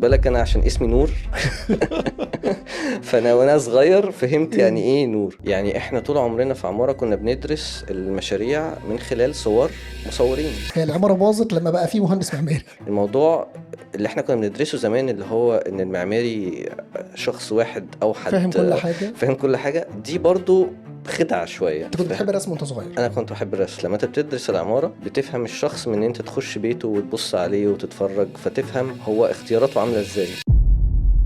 بالك انا عشان اسمي نور. فانا وانا صغير فهمت يعني ايه نور. يعني احنا طول عمرنا في عمارة كنا بندرس المشاريع من خلال صور مصورين. هي العمارة باظت لما بقى فيه مهندس معماري. الموضوع اللي احنا كنا بندرسه زمان اللي هو ان المعماري شخص واحد او حد فاهم كل حاجة. فاهم كل حاجة، دي برضو خدعة شوية. انت كنت بتحب الرسم وانت صغير؟ انا كنت بحب الرسم. لما انت بتدرس العمارة بتفهم الشخص من ان انت تخش بيته وتبص عليه وتتفرج، فتفهم هو اختياراته عاملة ازاي.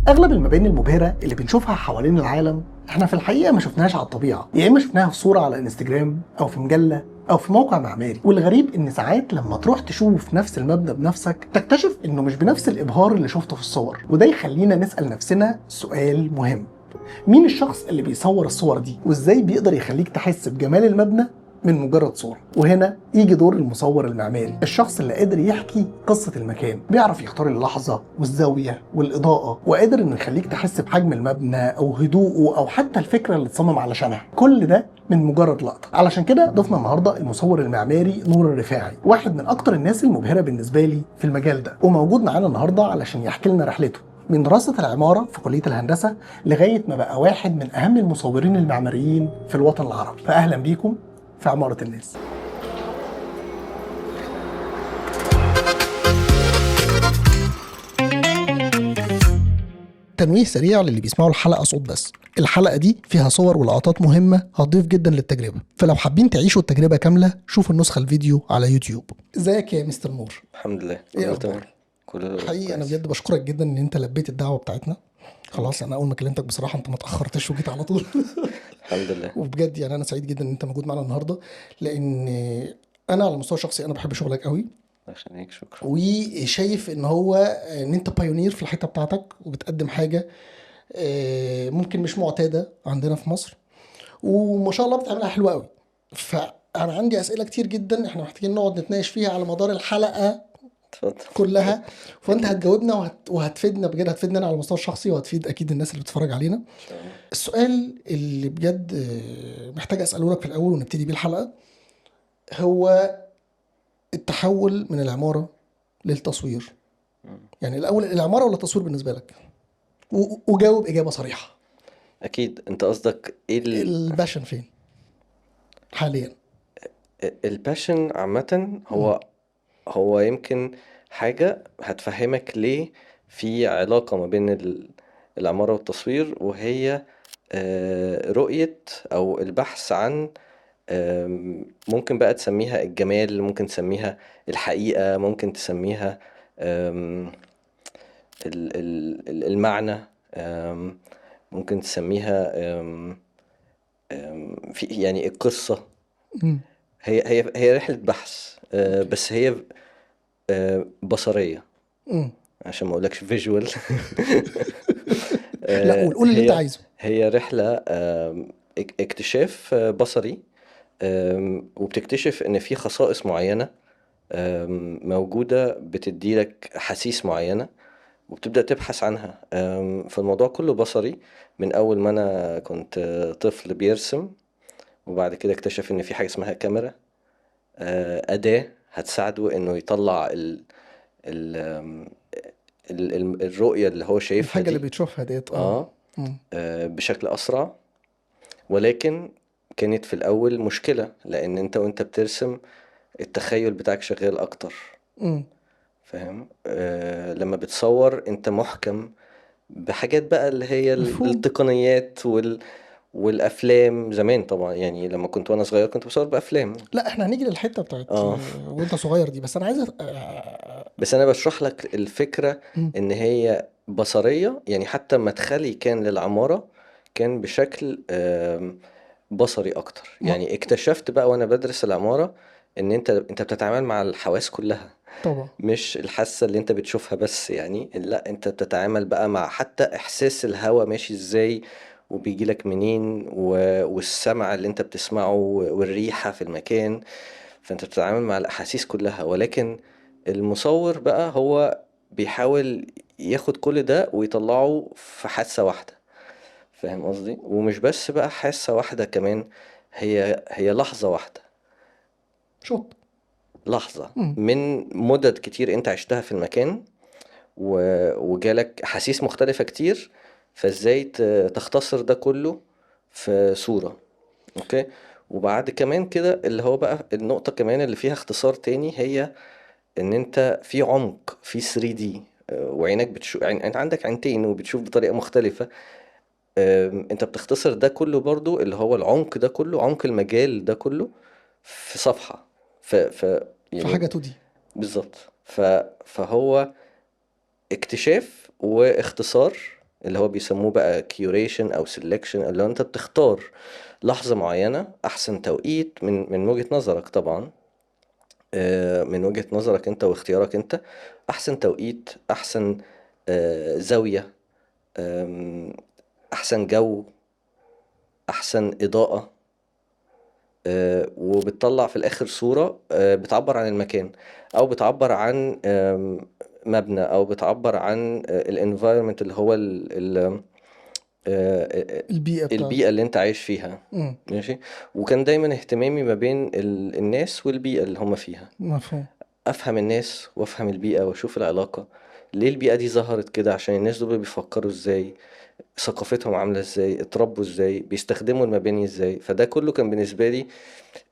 اغلب المباني المبهرة اللي بنشوفها حوالين العالم احنا في الحقيقة ما شفناهاش على الطبيعة، يا اما شفناها في صورة على انستجرام او في مجلة او في موقع معماري. والغريب ان ساعات لما تروح تشوف نفس المبنى بنفسك تكتشف انه مش بنفس الابهار اللي شفته في الصور. وده يخلينا نسأل نفسنا سؤال مهم: مين الشخص اللي بيصور الصور دي؟ وازاي بيقدر يخليك تحس بجمال المبنى من مجرد صورة؟ وهنا يجي دور المصور المعماري، الشخص اللي قادر يحكي قصة المكان، بيعرف يختار اللحظة والزاوية والإضاءة، وقادر إنه يخليك تحس بحجم المبنى أو هدوءه أو حتى الفكرة اللي اتصمم علشانها. كل ده من مجرد لقطة. علشان كده ضفنا النهاردة المصور المعماري نور الرفاعي، واحد من أكتر الناس المبهرة بالنسبة لي في المجال ده، وموجود معانا النهاردة علشان يحكي لنا رحلته من دراسة العمارة في كلية الهندسة لغاية ما بقى واحد من أهم المصورين المعماريين في الوطن العربي. فأهلا بيكم في عمارة الناس. تنويه سريع للي بيسمعوا الحلقة صوت بس. الحلقة دي فيها صور ولقطات مهمة هتضيف جدا للتجربة، فلو حابين تعيشوا التجربة كاملة شوفوا النسخة الفيديو على يوتيوب. ازيك يا مستر نور؟ الحمد لله ايه كله تمام. اخبارك؟ كله حقيقي انا كويس. بجد بشكرك جدا ان انت لبيت الدعوة بتاعتنا. خلاص انا اول ما كلمتك بصراحة انت ما تأخرتش وجيت على طول. الحمد لله. وبجد يعني انا سعيد جدا ان انت موجود معانا النهارده، لان انا على المستوى الشخصي انا بحب شغلك قوي، عشان هيك شكرا. وشايف ان هو ان انت بايونير في الحته بتاعتك وبتقدم حاجه ممكن مش معتاده عندنا في مصر، وما شاء الله بتعملها حلوه قوي. فانا عندي اسئله كتير جدا احنا محتاجين نقعد نتناقش فيها على مدار الحلقه اتفضل. كلها، فانت اكيد. هتجاوبنا وهتفيدنا بجد، هتفيدنا انا على المستوى الشخصي وهتفيد اكيد الناس اللي بتتفرج علينا. ان شاء الله. السؤال اللي بجد محتاج اساله لك في الاول ونبتدي بيه الحلقه هو التحول من العماره للتصوير. يعني الاول العماره ولا التصوير بالنسبه لك؟ وجاوب اجابه صريحه. اكيد انت قصدك ايه الباشن فين حاليا؟ الباشن عامة مم. هو يمكن حاجة هتفهمك ليه في علاقة ما بين العمارة والتصوير، وهي رؤية أو البحث عن ممكن بقى تسميها الجمال، ممكن تسميها الحقيقة، ممكن تسميها آم، المعنى، آم، ممكن تسميها في يعني القصة. مم. هي رحلة بحث، اوكي. بس هي بصرية مم. عشان ما اقولكش فيجوال. لا قول اللي انت هي عايزه. هي رحلة اكتشاف بصري، وبتكتشف ان في خصائص معينة موجودة بتديلك أحاسيس معينة، وبتبدأ تبحث عنها. فالموضوع كله بصري من أول ما أنا كنت طفل بيرسم، وبعد كده اكتشف إن في حاجة اسمها كاميرا، أداة هتساعده إنه يطلع ال الرؤية اللي هو شايفها الحاجه اللي دي بتشوفها ديت اه مم. بشكل أسرع. ولكن كانت في الأول مشكلة، لأن أنت وأنت بترسم التخيل بتاعك شغال أكتر. مم. فاهم؟ لما بتصور أنت محكم بحاجات بقى اللي هي مفهوم. التقنيات والأفلام زمان طبعا. يعني لما كنت وأنا صغير كنت بصور بأفلام. لا احنا هنيجي للحته بتاعت اه وانت صغير دي، بس انا عايز بس أنا بشرح لك الفكرة مم. إن هي بصرية. يعني حتى مدخلي كان للعمارة كان بشكل بصري اكتر. ما- يعني اكتشفت بقى وانا بدرس العمارة ان انت بتتعامل مع الحواس كلها، طبعا. مش الحاسة اللي انت بتشوفها بس. يعني لا، انت بتتعامل بقى مع حتى احساس الهوا ماشي ازاي وبيجيلك منين، والسمع اللي انت بتسمعه والريحة في المكان. فانت بتتعامل مع الاحاسيس كلها. ولكن المصور بقى هو بيحاول ياخد كل ده ويطلعه في حادثة واحدة. فاهم قصدي؟ ومش بس بقى حاسة واحدة كمان، هي لحظة واحدة. شوت. لحظة مم. من مدد كتير انت عشتها في المكان، وجالك احاسيس مختلفة كتير، فازاي تختصر ده كله في صورة. اوكي. وبعد كمان كده اللي هو بقى النقطة كمان اللي فيها اختصار تاني، هي ان انت في عمق في 3D، وعينك بتشوف، يعني انت عندك عينتين وبتشوف بطريقة مختلفة. انت بتختصر ده كله برضو، اللي هو العمق ده كله، عمق المجال ده كله في صفحة. في حاجه يعني 2 دي. بالظبط. فهو اكتشاف واختصار، اللي هو بيسموه بقى كيوريشن او سيلكشن، اللي هو انت بتختار لحظة معينة، احسن توقيت من وجهة نظرك طبعا، من وجهة نظرك انت واختيارك انت، احسن توقيت، احسن زاوية، آم، احسن جو، احسن اضاءة، وبتطلع في الاخر صورة بتعبر عن المكان، او بتعبر عن مبنى، او بتعبر عن الانفايرمنت اللي هو آه، البيئه البيئة بتاعته. اللي انت عايش فيها. امم. ماشي. وكان دايما اهتمامي ما بين الناس والبيئة اللي هم فيها، مفهوم. افهم الناس وافهم البيئة واشوف العلاقة، ليه البيئة دي ظهرت كده، عشان الناس دول بيفكروا ازاي، ثقافتهم عاملة ازاي، اتربوا ازاي، بيستخدموا المباني ازاي. فده كله كان بالنسبة لي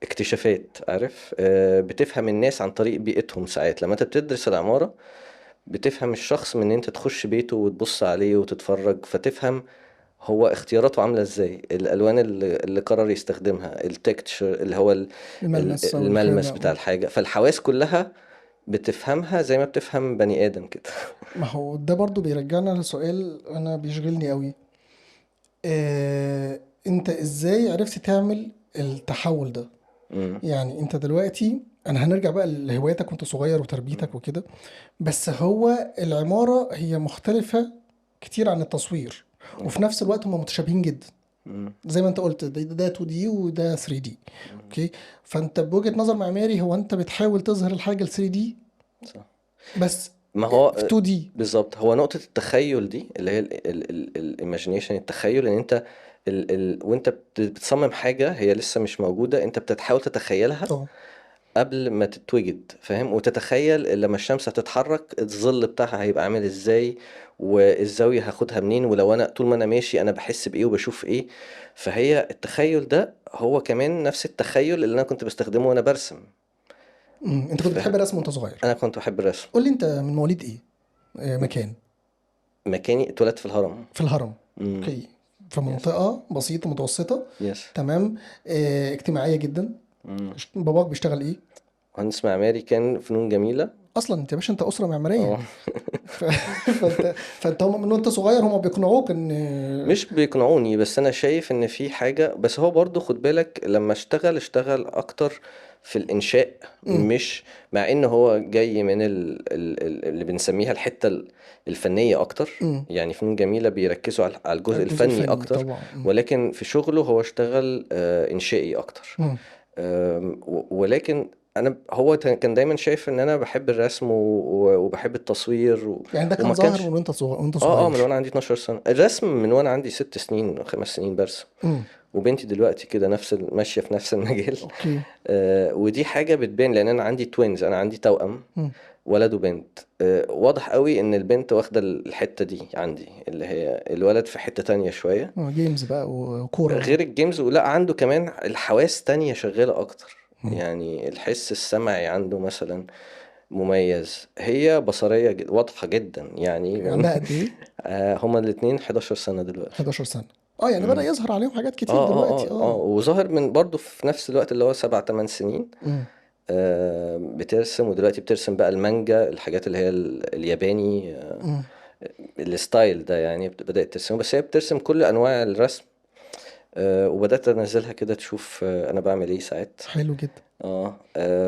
اكتشافات. عارف، بتفهم الناس عن طريق بيئتهم. ساعات لما انت بتدرس العمارة بتفهم الشخص من ان انت تخش بيته وتبص عليه وتتفرج، فتفهم هو اختياراته عاملة ازاي، الالوان اللي قرر يستخدمها، التكتشر اللي هو الملمس او الملمس الخامه. بتاع الحاجة. فالحواس كلها بتفهمها زي ما بتفهم بني ادم كده. ما هو ده برضو بيرجعنا لسؤال انا بيشغلني قوي. انت ازاي عرفت تعمل التحول ده؟ مم. يعني انت دلوقتي، انا هنرجع بقى لهواياتك وانت صغير وتربيتك وكده، بس هو العمارة هي مختلفة كتير عن التصوير، مم. وفي نفس الوقت هم متشابهين جدا. مم. زي ما انت قلت، ده 2 دي وده 3 دي. مم. اوكي. فانت بوجهة نظر معماري، هو انت بتحاول تظهر الحاجة ال 3 دي صح. بس ما هو في 2 دي. بالظبط، هو نقطة التخيل دي اللي هي الايماجينيشن، التخيل، ان انت وانت بتصمم حاجة هي لسه مش موجودة، انت بتحاول تتخيلها طبعا. قبل ما تتوجد، فاهم؟ وتتخيل لما الشمس هتتحرك الظل بتاعها هيبقى عامل ازاي، والزاوية هاخدها منين، ولو انا طول ما انا ماشي انا بحس بايه وبشوف ايه. فهي التخيل ده هو كمان نفس التخيل اللي انا كنت بستخدمه وانا برسم. انت كنت بتحب الرسم وانت صغير؟ انا كنت بحب الرسم. قول لي انت من مواليد ايه؟ مكان. مكاني اتولدت في الهرم. في الهرم. امم. اوكي. في يس. منطقة بسيطة متوسطة. يس. تمام. اجتماعية جدا. امم. باباك بيشتغل ايه؟ مهندس معماري، كان فنون جميلة. اصلا انت يا باشا انت اسرة معمارية. اه. ف... فانت هم من وانت صغير هم بيقنعوك ان. مش بيقنعوني، بس انا شايف ان في حاجة، بس هو برضو خد بالك لما اشتغل اكتر في الانشاء، مم. مش مع ان هو جاي من اللي بنسميها الحتة الفنية اكتر. مم. يعني فنون جميلة بيركزوا على الجزء الجزء الفني الفني اكتر، طبعا. مم. ولكن في شغله هو اشتغل انشائي اكتر. مم. ولكن انا هو كان دايما شايف ان انا بحب الرسم وبحب التصوير يعني ده كان وما ظاهر كانش. من وانت اه من صغير. وانا عندي 12 سنة، الرسم من وانا عندي 6 سنين 5 سنين برسم. مم. وبنتي دلوقتي كده نفس ماشية في نفس المجال. اوكي. ودي حاجة بتبان لان انا عندي توينز، انا عندي توأم، مم. ولد وبنت. واضح قوي ان البنت واخدة الحتة دي عندي، اللي هي الولد في حتة تانية شوية جيمز بقى وكورة. غير الجيمز. ولا عنده كمان الحواس تانية شغالة اكتر، مم. يعني الحس السمعي عنده مثلا مميز، هي بصرية واضحة جدا يعني. عندها قد ايه؟ هما الاتنين 11 سنة دلوقتي. 11 سنة. اه يعني بدأ مم. يظهر عليهم حاجات كتير دلوقتي. اه. وظاهر من برضه في نفس الوقت اللي هو 7 8 سنين. مم. بترسم، ودلوقتي بترسم بقى المانجا، الحاجات اللي هي الياباني، مم. الستايل ده يعني بدأت ترسمه. بس هي بترسم كل أنواع الرسم. وبدأت أنزلها كده تشوف أنا بعمل إيه ساعات. حلو جدا. اه.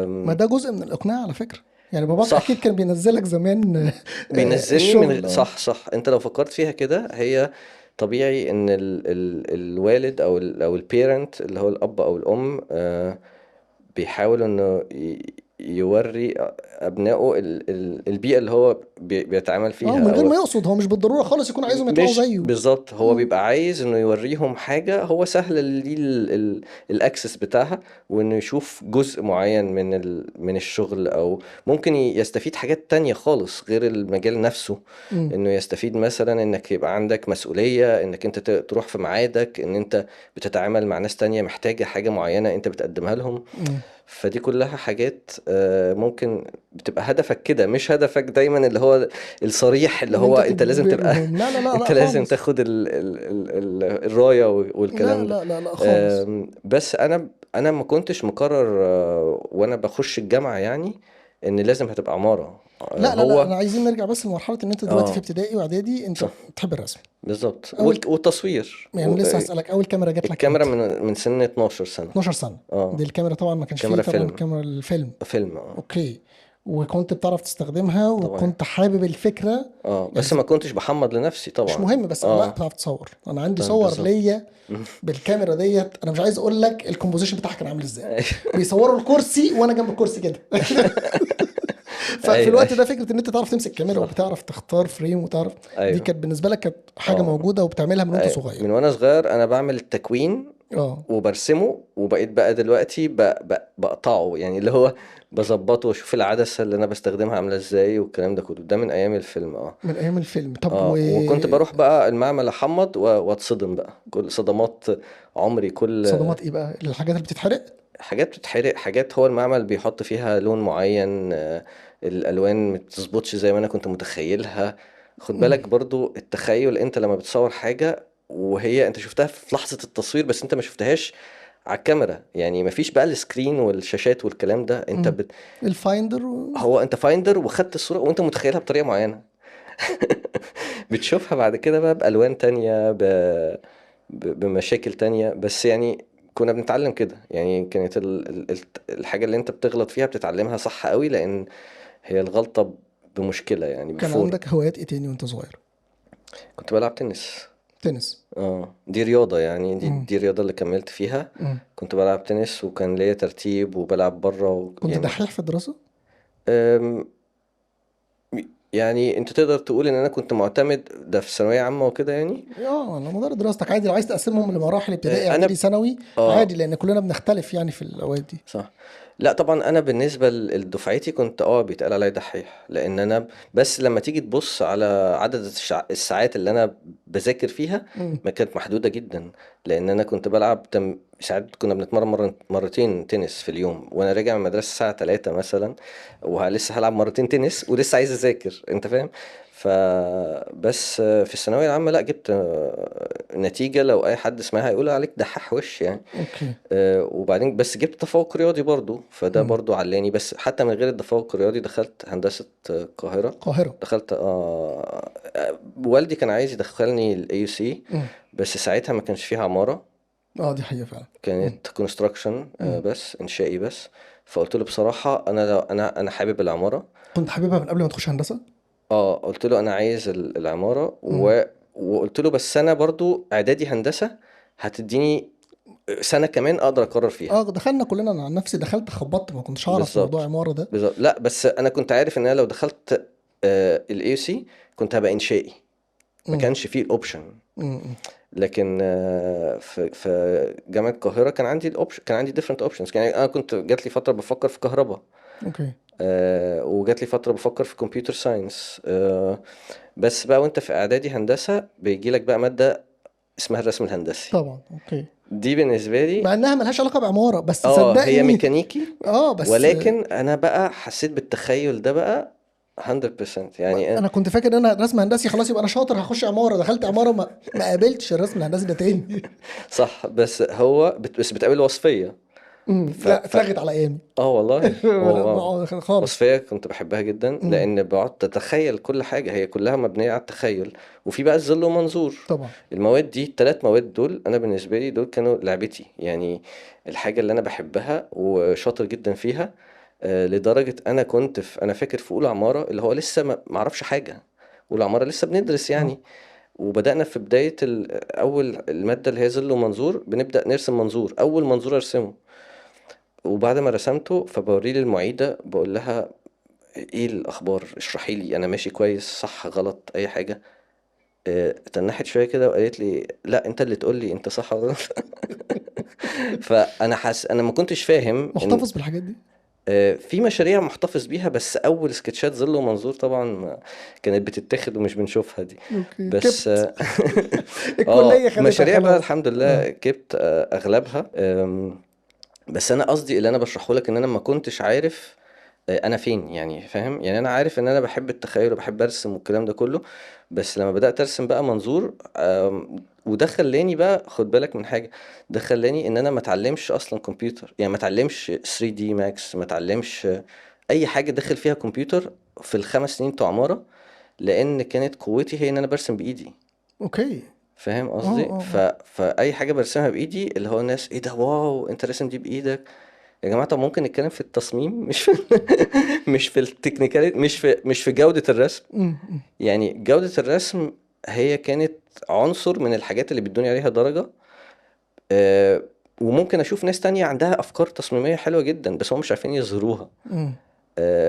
ما ده جزء من الإقناع على فكرة. يعني باباك أكيد صح. كان بينزلك زمان بينزلني الشغل. صح صح. انت لو فكرت فيها كده، هي طبيعي ان الوالد او البيرنت اللي هو الاب او الام بيحاول انه يوري ابنائه البيئة اللي هو بيتعامل اه، فيها، من غير او ما يقصد، هو مش بالضروره خالص يكون عايزهم يطلعوا مش زيه. بالظبط، هو مم. بيبقى عايز انه يوريهم حاجة هو سهل ليه الاكسس بتاعها، وانه يشوف جزء معين من الشغل، او ممكن يستفيد حاجات تانية خالص غير المجال نفسه. مم. انه يستفيد مثلا انك يبقى عندك مسؤولية، انك انت تروح في ميعادك، ان انت بتتعامل مع ناس تانية محتاجة حاجة معينة انت بتقدمها لهم. مم. فدي كلها حاجات ممكن بتبقى هدفك كده، مش هدفك دايما اللي هو الصريح، اللي ان هو انت انت لازم تبقى تجبرهم، لا لا لا لا انت لازم خالص. تاخد الراية لا والكلام ده. لا لا لا خالص. بس انا ما كنتش مقرر وانا بخش الجامعة يعني ان لازم هتبقى عمارة. لا لا لا، هو انا عايزين نرجع بس لمرحله ان انت دلوقتي في اه ابتدائي واعدادي، انت صح، بتحب الرسم. بالظبط، اول والتصوير يعني لسه هسالك، اول كاميرا جات لك الكاميرا امتى؟ من سن 12 سنة. 12 سنه. اه، دي الكاميرا طبعا ما كانش فيه كاميرا طبعا فيلم، كاميرا الفيلم. فيلم اوكي. وكنت بتعرف تستخدمها طبعا. وكنت حابب الفكره. اه، يعني بس ما كنتش بحمض لنفسي مش طبعا. مهم، بس لا اه، بتعرف تصور. انا عندي طيب صور بالظبط. ليا بالكاميرا ديت، انا مش عايز اقول لك الكومبوزيشن بتاعها كان عامل ازاي. ايوه بيصوروا الكرسي وانا جنب الكرسي كده. ففي ايوه الوقت ايوه ده فكره ان انت تعرف تمسك كاميرا صح، وبتعرف تختار فريم وتعرف، دي ايوه كانت بالنسبه لك كانت حاجه اه موجوده وبتعملها من وانت أيوة. صغير. من وانا صغير انا بعمل التكوين اه. وبرسمه، وبقيت بقى دلوقتي بقطعه، يعني اللي هو بظبطه واشوف العدسة اللي انا بستخدمها عاملة ازاي، والكلام ده كله ده من ايام الفيلم. اه من ايام الفيلم. طب اه، وكنت بروح بقى المعمل احمض واتصدم بقى كل صدمات عمري، كل وصدمات ايه بقى الحاجات اللي بتتحرق؟ حاجات بتتحرق، حاجات هو المعمل بيحط فيها لون معين، الالوان ما بتظبطش زي ما انا كنت متخيلها. خد مم. بالك برضو التخيل، انت لما بتصور حاجة وهي انت شفتها في لحظة التصوير بس انت ما شفتهاش على الكاميرا، يعني ما فيش بقى السكرين والشاشات والكلام ده، انت مم. الفايندر هو انت فايندر وخدت الصورة وانت متخيلها بطريقة معينة. بتشوفها بعد كده بقى بألوان تانية، بمشاكل تانية، بس يعني كنا بنتعلم كده، يعني كانت الحاجة اللي انت بتغلط فيها بتتعلمها صح قوي، لأن هي الغلطة بمشكلة يعني كان بفورة. عندك هوايات ايه تاني وانت صغير؟ كنت بلعب تنس. تنس. اه، دي رياضة يعني، دي مم. دي الرياضة اللي كملت فيها. مم. كنت بلعب تنس وكان ليا ترتيب وبلعب بره كنت يعني. دحيح في الدراسة؟ يعني انت تقدر تقول ان انا كنت معتمد ده في ثانوية عامة وكده يعني. اه، على مدار دراستك عادي، لو عايز تقسمهم لمراحل ابتدائي اعدادي انا ثانوي عادي، اه لان كلنا بنختلف يعني في الاوقات دي. صح. لا طبعا انا بالنسبه لدفعتي كنت بيتقال عليا دحيح، لان انا بس لما تيجي تبص على عدد الساعات اللي انا بذاكر فيها مم. ما كانت محدوده جدا، لان انا كنت بلعب ساعات كنا بنتمرن مرتين تنس في اليوم، وانا راجع من المدرسه الساعه 3 مثلا، ولسه هلعب مرتين تنس ولسه عايز اذاكر، انت فاهم. فبس في الثانويه العامه لا، جبت نتيجه لو اي حد سمعها يقول عليك دحاح وش يعني. اوكي. وبعدين بس جبت تفوق رياضي برضو، فده مم. برضو علاني، بس حتى من غير التفوق الرياضي دخلت هندسة القاهرة. القاهرة. دخلت والدي كان عايز يدخلني الاي يو سي، مم. بس ساعتها ما كانش فيها عمارة، اه دي حقيقة فعلا. مم. كانت كونستراكشن مم. بس انشائي بس. فقلت له بصراحة انا لو انا حابب العمارة. كنت حاببها من قبل ما تخش هندسة؟ اه، قلت له انا عايز العمارة مم. وقلت له بس انا برضو اعدادي هندسة هتديني سنة كمان اقدر اقرر فيها. اه دخلنا كلنا، انا عن نفسي دخلت خبطت، ما كنتش اعرف موضوع بالظبط، عمارة ده. بالظبط. لا بس انا كنت عارف ان انا لو دخلت الاي يو سي كنت هبقى انشائي، ما مم. كانش فيه الاوبشن. مم. لكن في جامعة القاهرة كان عندي الاوبشن، كان عندي different options، يعني انا كنت جات لي فترة بفكر في كهرباء، اوكي. وجات لي فترة بفكر في كمبيوتر ساينس. بس بقى وانت في اعدادي هندسة بيجي لك بقى مادة اسمها الرسم الهندسي. طبعا. اوكي. دي بالنسبة لي مع انها ملهاش علاقة بعمارة، بس هي صدقني. ميكانيكي، اه بس ولكن انا بقى حسيت بالتخيل ده بقى 100% يعني. انا كنت فاكر ان انا رسم هندسي خلاص يبقى انا شاطر هخش عمارة، دخلت عمارة ما قابلتش الرسم الهندسي ده تاني. صح، بس هو بس بتقابل وصفية. ف... لا ف... اتلغت على ايامي. والله لا هو خالص. وصفية كنت بحبها جدا، امم. لأن بقعد تتخيل كل حاجة، هي كلها مبنية على التخيل، وفي بقى الظل ومنظور. طبعا. المواد دي التلات مواد دول أنا بالنسبة لي دول كانوا لعبتي يعني، الحاجة اللي أنا بحبها وشاطر جدا فيها. لدرجة أنا فاكر في أولى عمارة اللي هو لسه ما معرفش حاجة، أولى عمارة لسه بندرس اه. يعني. وبدأنا في بداية أول المادة اللي هي ظل ومنظور، بنبدأ نرسم منظور، أول منظور أرسمه. وبعد ما رسمته فبوريه للمعيدة، بقول لها ايه الاخبار، اشرحي لي انا ماشي كويس، صح غلط اي حاجة. تنحت شوية كده وقالت لي لا انت اللي تقول لي انت صح ولا غلط. فانا انا ما كنتش فاهم ان محتفظ بالحاجات دي؟ في مشاريع محتفظ بيها، بس اول سكتشات ظل ومنظور طبعا كانت بتتاخد ومش بنشوفها دي. اوكي، بس كبت. اه الكليه خدتها مشاريع بقى خلاص. الحمد لله اه. جبت اغلبها. بس انا قصدي اللي انا بشرحه لك ان انا ما كنتش عارف انا فين يعني، فاهم يعني. انا عارف ان انا بحب التخيل وبحب ارسم والكلام ده كله، بس لما بدأت ارسم بقى منظور وده خلاني بقى، خد بالك من حاجة، ده خلاني ان انا ما اتعلمش اصلا كمبيوتر، يعني ما اتعلمش 3D ماكس، ما اتعلمش اي حاجة داخل فيها كمبيوتر في ال5 سنين بتوع عمارة، لان كانت قوتي هي ان انا برسم بايدي. اوكي. فاهم اه قصدي؟ اه اه. فاي حاجة برسمها بايدي اللي هو الناس ايه ده، واو انت راسم دي بايدك. يا جماعة طب ممكن نتكلم في التصميم، مش في مش في التكنيكاليتي، مش في جودة الرسم. أمم. يعني جودة الرسم هي كانت عنصر من الحاجات اللي بيدوني عليها درجة. آه، وممكن اشوف ناس تانية عندها افكار تصميمية حلوة جدا بس هم مش عارفين يظهروها. أمم.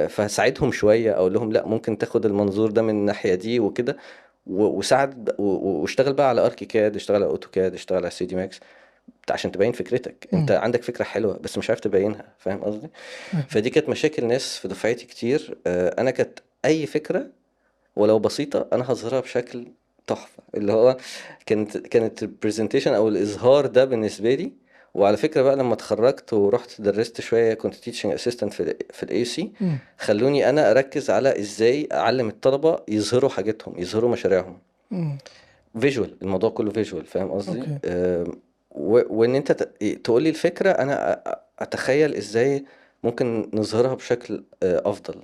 فساعدهم شوية اقول لهم لا ممكن تاخد المنظور ده من الناحية دي وكده. وساعد واشتغل بقى على اركيكاد، اشتغل على اوتوكاد، اشتغل على 3 دي ماكس عشان تبين فكرتك. انت أمم. عندك فكرة حلوة بس مش عارف تبينها، فاهم قصدي؟ فاهم. فدي كانت مشاكل ناس في دفعتي كتير. انا كانت اي فكرة ولو بسيطة أنا هظهرها بشكل تحفة، اللي هو كانت البرزنتيشن أو الإظهار ده بالنسبة لي. وعلى فكرة بقى لما اتخرجت ورحت درست شوية كنت تيتشنج اسيستنت في الاي سي، أمم. خلوني أنا أركز على إزاي أعلم الطلبة يظهروا حاجتهم، يظهروا مشاريعهم. أمم. فيجوال، الموضوع كله فيجوال، فاهم قصدي؟ اوكي. وإن أنت تقولي الفكرة أنا أتخيل إزاي ممكن نظهرها بشكل أفضل.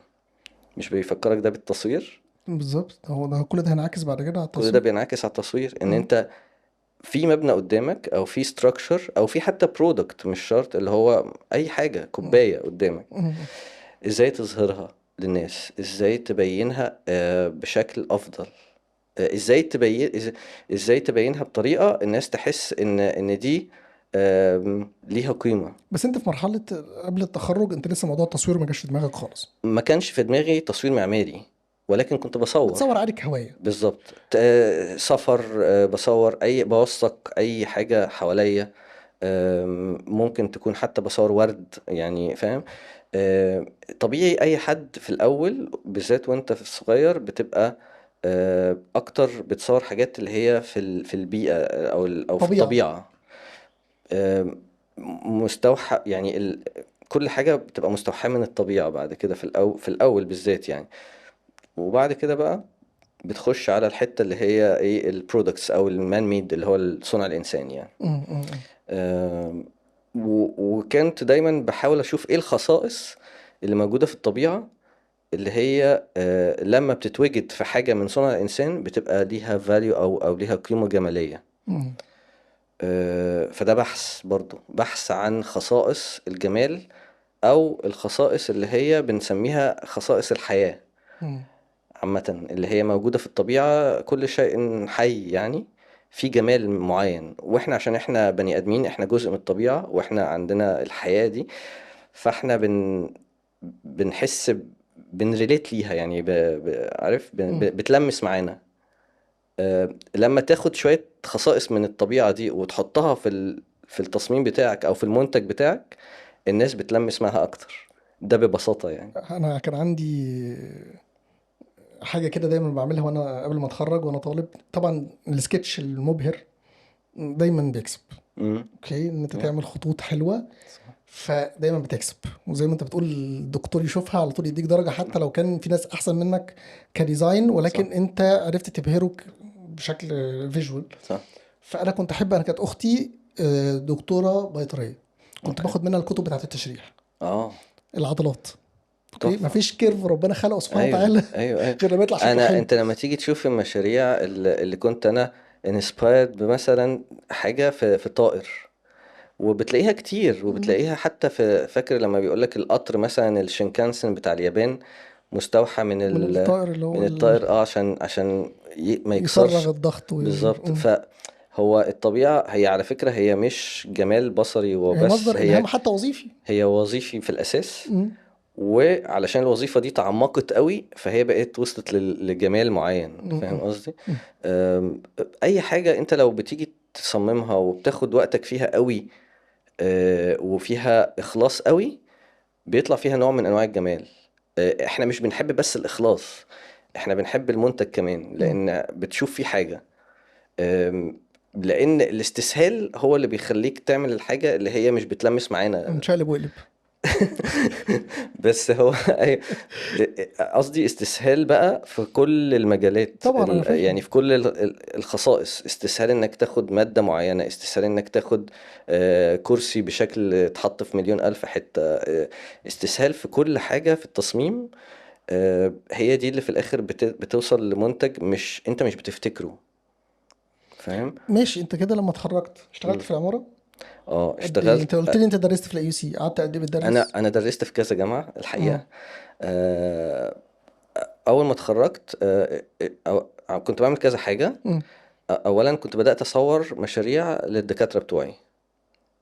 مش بيفكرك ده بالتصوير؟ بالظبط، هو ده كل ده هينعكس بعد كده على كل ده التصوير. بينعكس على التصوير، ان اه. انت في مبنى قدامك او في structure او في حتى برودكت، مش شرط اللي هو اي حاجة، أمم. كوباية قدامك، أمم. ازاي تظهرها للناس، ازاي تبينها بشكل افضل، ازاي تبين ازاي تبينها بطريقة الناس تحس ان دي ليها قيمة. بس انت في مرحله قبل التخرج انت لسه موضوع التصوير ما جاش في دماغك خالص؟ ما كانش في دماغي تصوير معماري، ولكن كنت بصور. بتصور عليك هوايه؟ بالظبط. سفر، بصور اي، بوثق اي حاجة حواليا. ممكن تكون حتى بصور ورد يعني، فاهم؟ طبيعي اي حد في الاول بالذات وانت في الصغير بتبقى اكتر بتصور حاجات اللي هي في البيئة او في طبيعه. الطبيعة. مستوحى يعني كل حاجة بتبقى مستوحاة من الطبيعة بعد كده في الاول بالذات يعني. وبعد كده بقى بتخش على الحتة اللي هي ايه البرودكتس او المان ميد اللي هو الصنع الانساني يعني. أمم. أمم. آم، وكنت دايما بحاول اشوف ايه الخصائص اللي موجودة في الطبيعة، اللي هي لما بتتوجد في حاجة من صنع الانسان بتبقى ليها فاليو او ليها قيمة جمالية. أمم. فده بحث، برضو بحث عن خصائص الجمال او الخصائص اللي هي بنسميها خصائص الحياة أمم. عامة، اللي هي موجودة في الطبيعة. كل شيء حي يعني في جمال معين، واحنا عشان احنا بني ادمين احنا جزء من الطبيعة واحنا عندنا الحياة دي. فاحنا بنحس بنريليت ليها يعني عارف أمم. بتلمس معانا. لما تاخد شوية خصائص من الطبيعة دي وتحطها في التصميم بتاعك او في المنتج بتاعك، الناس بتلمس معاها اكتر. ده ببساطة يعني. انا كان عندي حاجه كده دايما بعملها وانا قبل ما اتخرج وانا طالب. طبعا السكتش المبهر دايما بيكسب. امم. اوكي، ان انت تعمل خطوط حلوه فدايما بتكسب. وزي ما انت بتقول الدكتور يشوفها على طول يديك درجه حتى لو كان في ناس احسن منك كديزاين، صح. ولكن انت عرفت تبهره بشكل فيجوال. صح. فانا كنت احب، انا كانت اختي دكتوره بيطريه، كنت اوكي. باخد منها الكتب بتاعت التشريح، اه. العضلات. اوكي، تحفة. مفيش كيرف ربنا خلقه سبحانه ايوه وتعالى ايوه ايوه. غير لما يطلع شكله انا حلو. انت لما تيجي تشوف المشاريع اللي كنت انا انسبايرد بمثلا حاجة في طائر، وبتلاقيها كتير، وبتلاقيها حتى في، فاكر لما بيقولك القطر مثلا الشينكانسن بتاع اليابان مستوحى من الطائر اللي من هو الطائر، عشان ما يكسرش. يفرغ الضغط بالظبط. هو الطبيعة هي على فكرة هي مش جمال بصري هي وبس، مصدر الهام حتى وظيفي. هي وظيفي في الأساس. مم. وعلشان الوظيفة دي تعمقت قوي فهي بقت وصلت لجمال معين، فاهم مم. قصدي؟ مم. أي حاجة أنت لو بتيجي تصممها وبتاخد وقتك فيها قوي، وفيها إخلاص قوي، بيطلع فيها نوع من أنواع الجمال. إحنا مش بنحب بس الإخلاص، إحنا بنحب المنتج كمان مم. لأن بتشوف فيه حاجة. أم، لأن الاستسهال هو اللي بيخليك تعمل الحاجة اللي هي مش بتلمس معانا. نشقلب وقلب. بس هو قصدي استسهال بقى في كل المجالات، طبعا انا يعني فاهم. في كل الخصائص. استسهال انك تاخد مادة معينة، استسهال انك تاخد كرسي بشكل اتحط في مليون ألف حتة، استسهال في كل حاجة في التصميم. هي دي اللي في الآخر بتوصل لمنتج مش انت مش بتفتكره، فاهم؟ ماشي، انت كده لما اتخرجت اشتغلت مم. في العمارة اه قد ايه؟ اشتغلت. انت قلت لي انت درست في الاي سي، قعدت قد ايه بتدرس؟ انا درست في كذا جامعة الحقيقة. امم. آه، اول ما اتخرجت كنت بعمل كذا حاجه. امم. اولا كنت بدات اصور مشاريع للدكاتره بتوعي.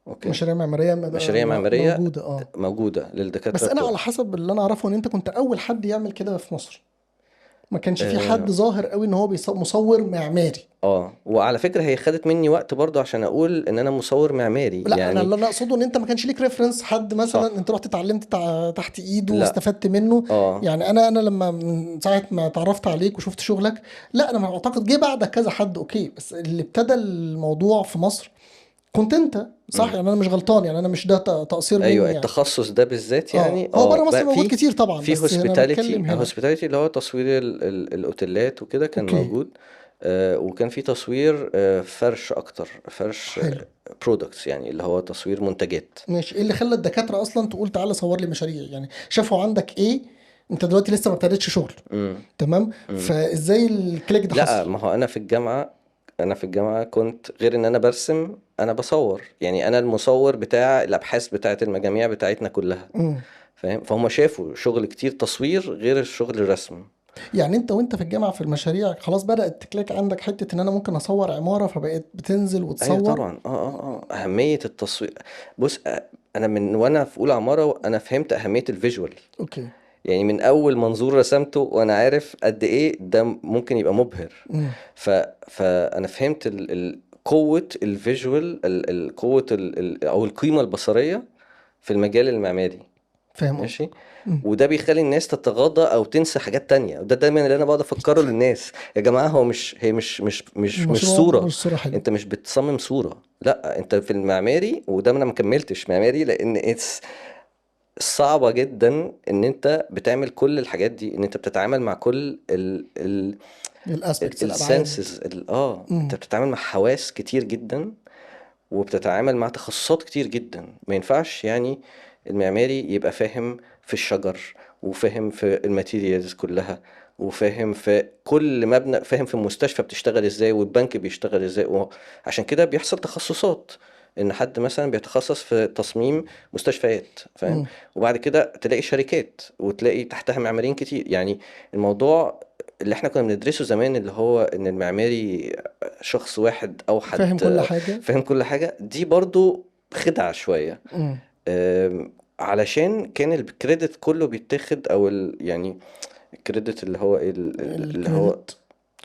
اوكي. مشاريع معمارية مشاريع معماريه موجودة اه. موجوده للدكاتره بس انا بتوعي. على حسب اللي انا اعرفه ان انت كنت اول حد يعمل كده في مصر. ما كانش في حد اه. ظاهر قوي ان هو مصور معماري. وعلى فكره هي خدت مني وقت برضو عشان اقول ان انا مصور معماري لا انا يعني. اللي انا اقصده ان انت ما كانش ليك ريفرنس حد مثلا صح. انت رحت اتعلمت تحت ايده لا. واستفدت منه. اه. يعني انا لما من ساعه ما اتعرفت عليك وشفت شغلك، لا انا اعتقد جه بعدك كذا حد اوكي، بس اللي ابتدى الموضوع في مصر كنت انت، صح؟ مم. يعني انا مش غلطان، يعني انا مش ده تقصير ايوه مني يعني. التخصص ده بالذات اه يعني هو بره بقى مصر موجود في كتير طبعا، بس انا هوسبيتاليتي. بتكلم هنا. اللي هو تصوير الاوتيلات وكده كان اوكي. موجود. وكان في تصوير فرش اكتر، فرش حلو. برودكتس يعني اللي هو تصوير منتجات. ماشي، ايه اللي خلى الدكاتره اصلا تقول تعالى صور لي مشاريع؟ يعني شافوا عندك ايه؟ انت دلوقتي لسه ما ابتديتش شغل، امم. تمام؟ امم. فازاي الكليك ده لا، حصل؟ ما هو انا في الجامعة كنت غير ان انا برسم، انا بصور. يعني انا المصور بتاع الابحاث بتاعت المجاميع بتاعتنا كلها، امم. فاهم؟ فهم شافوا شغل كتير تصوير غير الشغل الرسم. يعني انت وانت في الجامعه في المشاريع خلاص بدات تكليك عندك حته ان انا ممكن اصور عماره، فبقيت بتنزل ايوه وتصور؟ طبعا. اهميه التصوير. بص، انا من وانا في اولى عماره انا فهمت اهميه الفيجوال. اوكي. يعني من اول منظور رسمته وانا عارف قد ايه ده ممكن يبقى مبهر. امم. فانا فهمت قوه الفيجوال، قوه او القيمه البصريه في المجال المعماري. فاهم ماشي. قصدك. امم. وده بيخلي الناس تتغاضى او تنسى حاجات تانية، وده دايما اللي انا بقعد افكره للناس. يا جماعة هو مش المشروع صورة. مش صوره حلوه. انت مش بتصمم صورة، لا انت في المعماري. وده انا ما كملتش معماري لان صعبة جدا ان انت بتعمل كل الحاجات دي، ان انت بتتعامل مع كل الاسبكتس الابعاد. السنسز. انت امم. بتتعامل مع حواس كتير جدا، وبتتعامل مع تخصصات كتير جدا. ما ينفعش يعني المعماري يبقى فاهم في الشجر، وفاهم في الماتيريالز كلها، وفاهم في كل مبنى، فاهم في المستشفى بتشتغل ازاي والبنك بيشتغل ازاي. عشان كده بيحصل تخصصات، ان حد مثلا بيتخصص في تصميم مستشفيات، فاهم؟ امم. وبعد كده تلاقي شركات وتلاقي تحتها معماريين كتير. يعني الموضوع اللي احنا كنا بندرسه زمان اللي هو ان المعماري شخص واحد او حد فاهم كل حاجه. فاهم كل حاجة، دي برضو خدعة شوية. امم. علشان كان الكريدت كله بيتاخد او يعني الكريدت اللي هو إيه، اللي هو الكريدت، اللي هو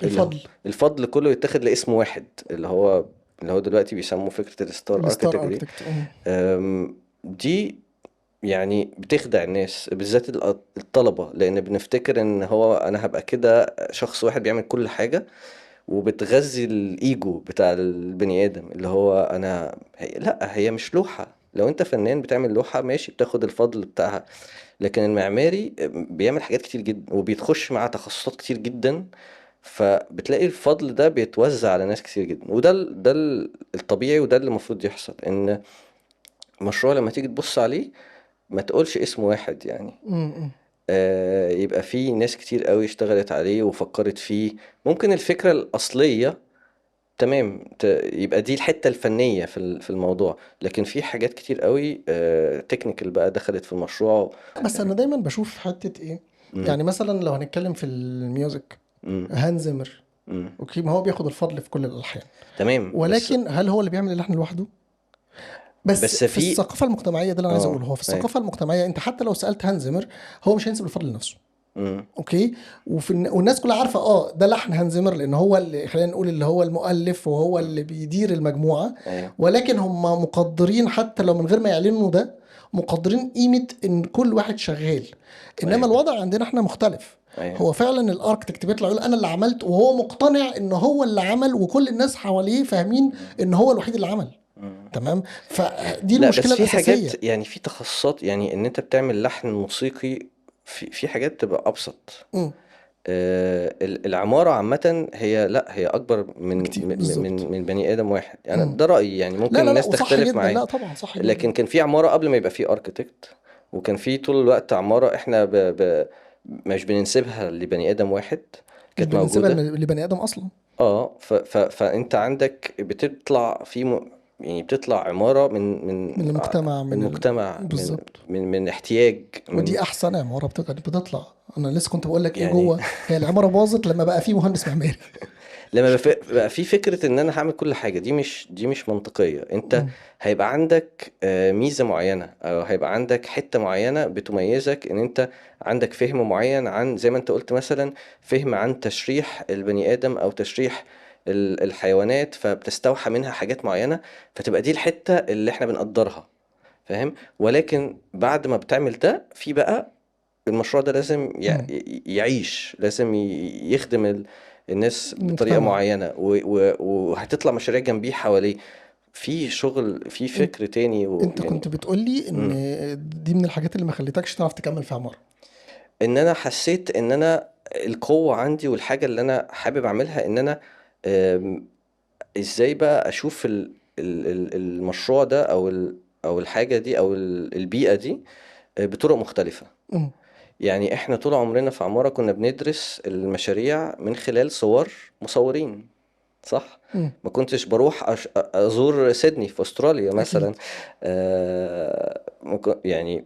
الفضل. الفضل كله يتاخد لاسم واحد، اللي هو دلوقتي بيسموه فكرة الستار الستار اركيتكتري. اركتكت. دي يعني بتخدع الناس بالذات الطلبة، لأن بنفتكر إن هو أنا هبقى كده شخص واحد بيعمل كل حاجة، وبتغذي الإيجو بتاع البني آدم اللي هو أنا لأ، هي مش لوحة. لو أنت فنان بتعمل لوحة ماشي بتاخد الفضل بتاعها، لكن المعماري بيعمل حاجات كتير جدا وبيتخش مع تخصصات كتير جدا، فبتلاقي الفضل ده بيتوزع على ناس كتير جدا. وده الطبيعي، وده اللي المفروض يحصل. ان مشروع لما تيجي تبص عليه ما تقولش اسم واحد يعني. امم. يبقى فيه ناس كتير قوي اشتغلت عليه وفكرت فيه. ممكن الفكرة الأصلية تمام، يبقى دي الحتة الفنية في الموضوع، لكن في حاجات كتير قوي تكنيكال بقى دخلت في المشروع. بس انا دايما بشوف حته ايه، مم. يعني مثلا لو هنتكلم في الميوزك، مم. هانز زيمر مم. اوكي، ما هو بياخد الفضل في كل الاحيان، تمام. بس ولكن هل هو اللي بيعمل اللحن لوحده؟ بس بس في في الثقافه المجتمعيه، ده اللي انا عايز اه اقوله، هو في ايوه. الثقافه المجتمعيه انت حتى لو سالت هانز زيمر هو مش هينسب الفضل لنفسه. مم. اوكي، والناس كلها عارفه ده لحن هانز زيمر، لان هو اللي خلينا نقول اللي هو المؤلف وهو مم. اللي بيدير المجموعه. ايوه. ولكن هم مقدرين حتى لو من غير ما يعلنوا ده، مقدرين قيمه ان كل واحد شغال. انما ايوه. الوضع عندنا احنا مختلف. ايوه. هو فعلا الاركتكت بيطلع يقول انا اللي عملت، وهو مقتنع ان هو اللي عمل، وكل الناس حواليه فاهمين مم. ان هو الوحيد اللي عمل. مم. تمام، فدي لا المشكله بس في الاساسيه. حاجات، يعني في تخصصات، يعني ان انت بتعمل لحن موسيقي، في حاجات تبقى ابسط. امم العمارة عامة هي، لا هي أكبر بكتير بالظبط. من بني آدم واحد، يعني امم ده رأيي، يعني ممكن لا لا لا، الناس وصح تختلف جدا، معايا. لا طبعا صح جدا. لكن كان في عمارة قبل ما يبقى في اركيتكت، وكان في طول الوقت عمارة احنا مش بننسبها لبني آدم واحد، مش كانت بننسبها موجودة. لبني ادم اصلا. اه فانت عندك بتطلع يعني بتطلع عمارة من المجتمع، من مجتمع، بالظبط. من احتياج، من ودي احسن عماره بتطلع. انا لسه كنت بقول لك ايه يعني. جوه، هي العماره باظت لما بقى في مهندس معماري. لما بقى في فكرة ان انا هعمل كل حاجة، دي مش منطقية. انت مم. هيبقى عندك ميزة معينة، او هيبقى عندك حتة معينة بتميزك، ان انت عندك فهم معين عن، زي ما انت قلت مثلا، فهم عن تشريح البني ادم او تشريح الحيوانات، فبتستوحى منها حاجات معينة، فتبقى دي الحتة اللي احنا بنقدرها. فاهم؟ ولكن بعد ما بتعمل ده، في بقى المشروع ده لازم مم. يعيش، لازم يخدم الناس بطريقة المجتمع. معينة، وهتطلع مشاريع جنبيه حواليه، في شغل، في انت فكر تاني، انت ويعني. كنت بتقول لي ان مم. دي من الحاجات اللي ما خليتكش تعرف تكمل في عماره. ان انا حسيت ان انا القوة عندي، والحاجة اللي انا حابب اعملها، ان انا آم، ازاي بقى اشوف المشروع ده، او الحاجة دي، او البيئة دي بطرق مختلفة. مم. يعني احنا طول عمرنا في عمارة كنا بندرس المشاريع من خلال صور مصورين، صح؟ مم. ما كنتش بروح ازور سيدني في استراليا مثلا. اكيد. يعني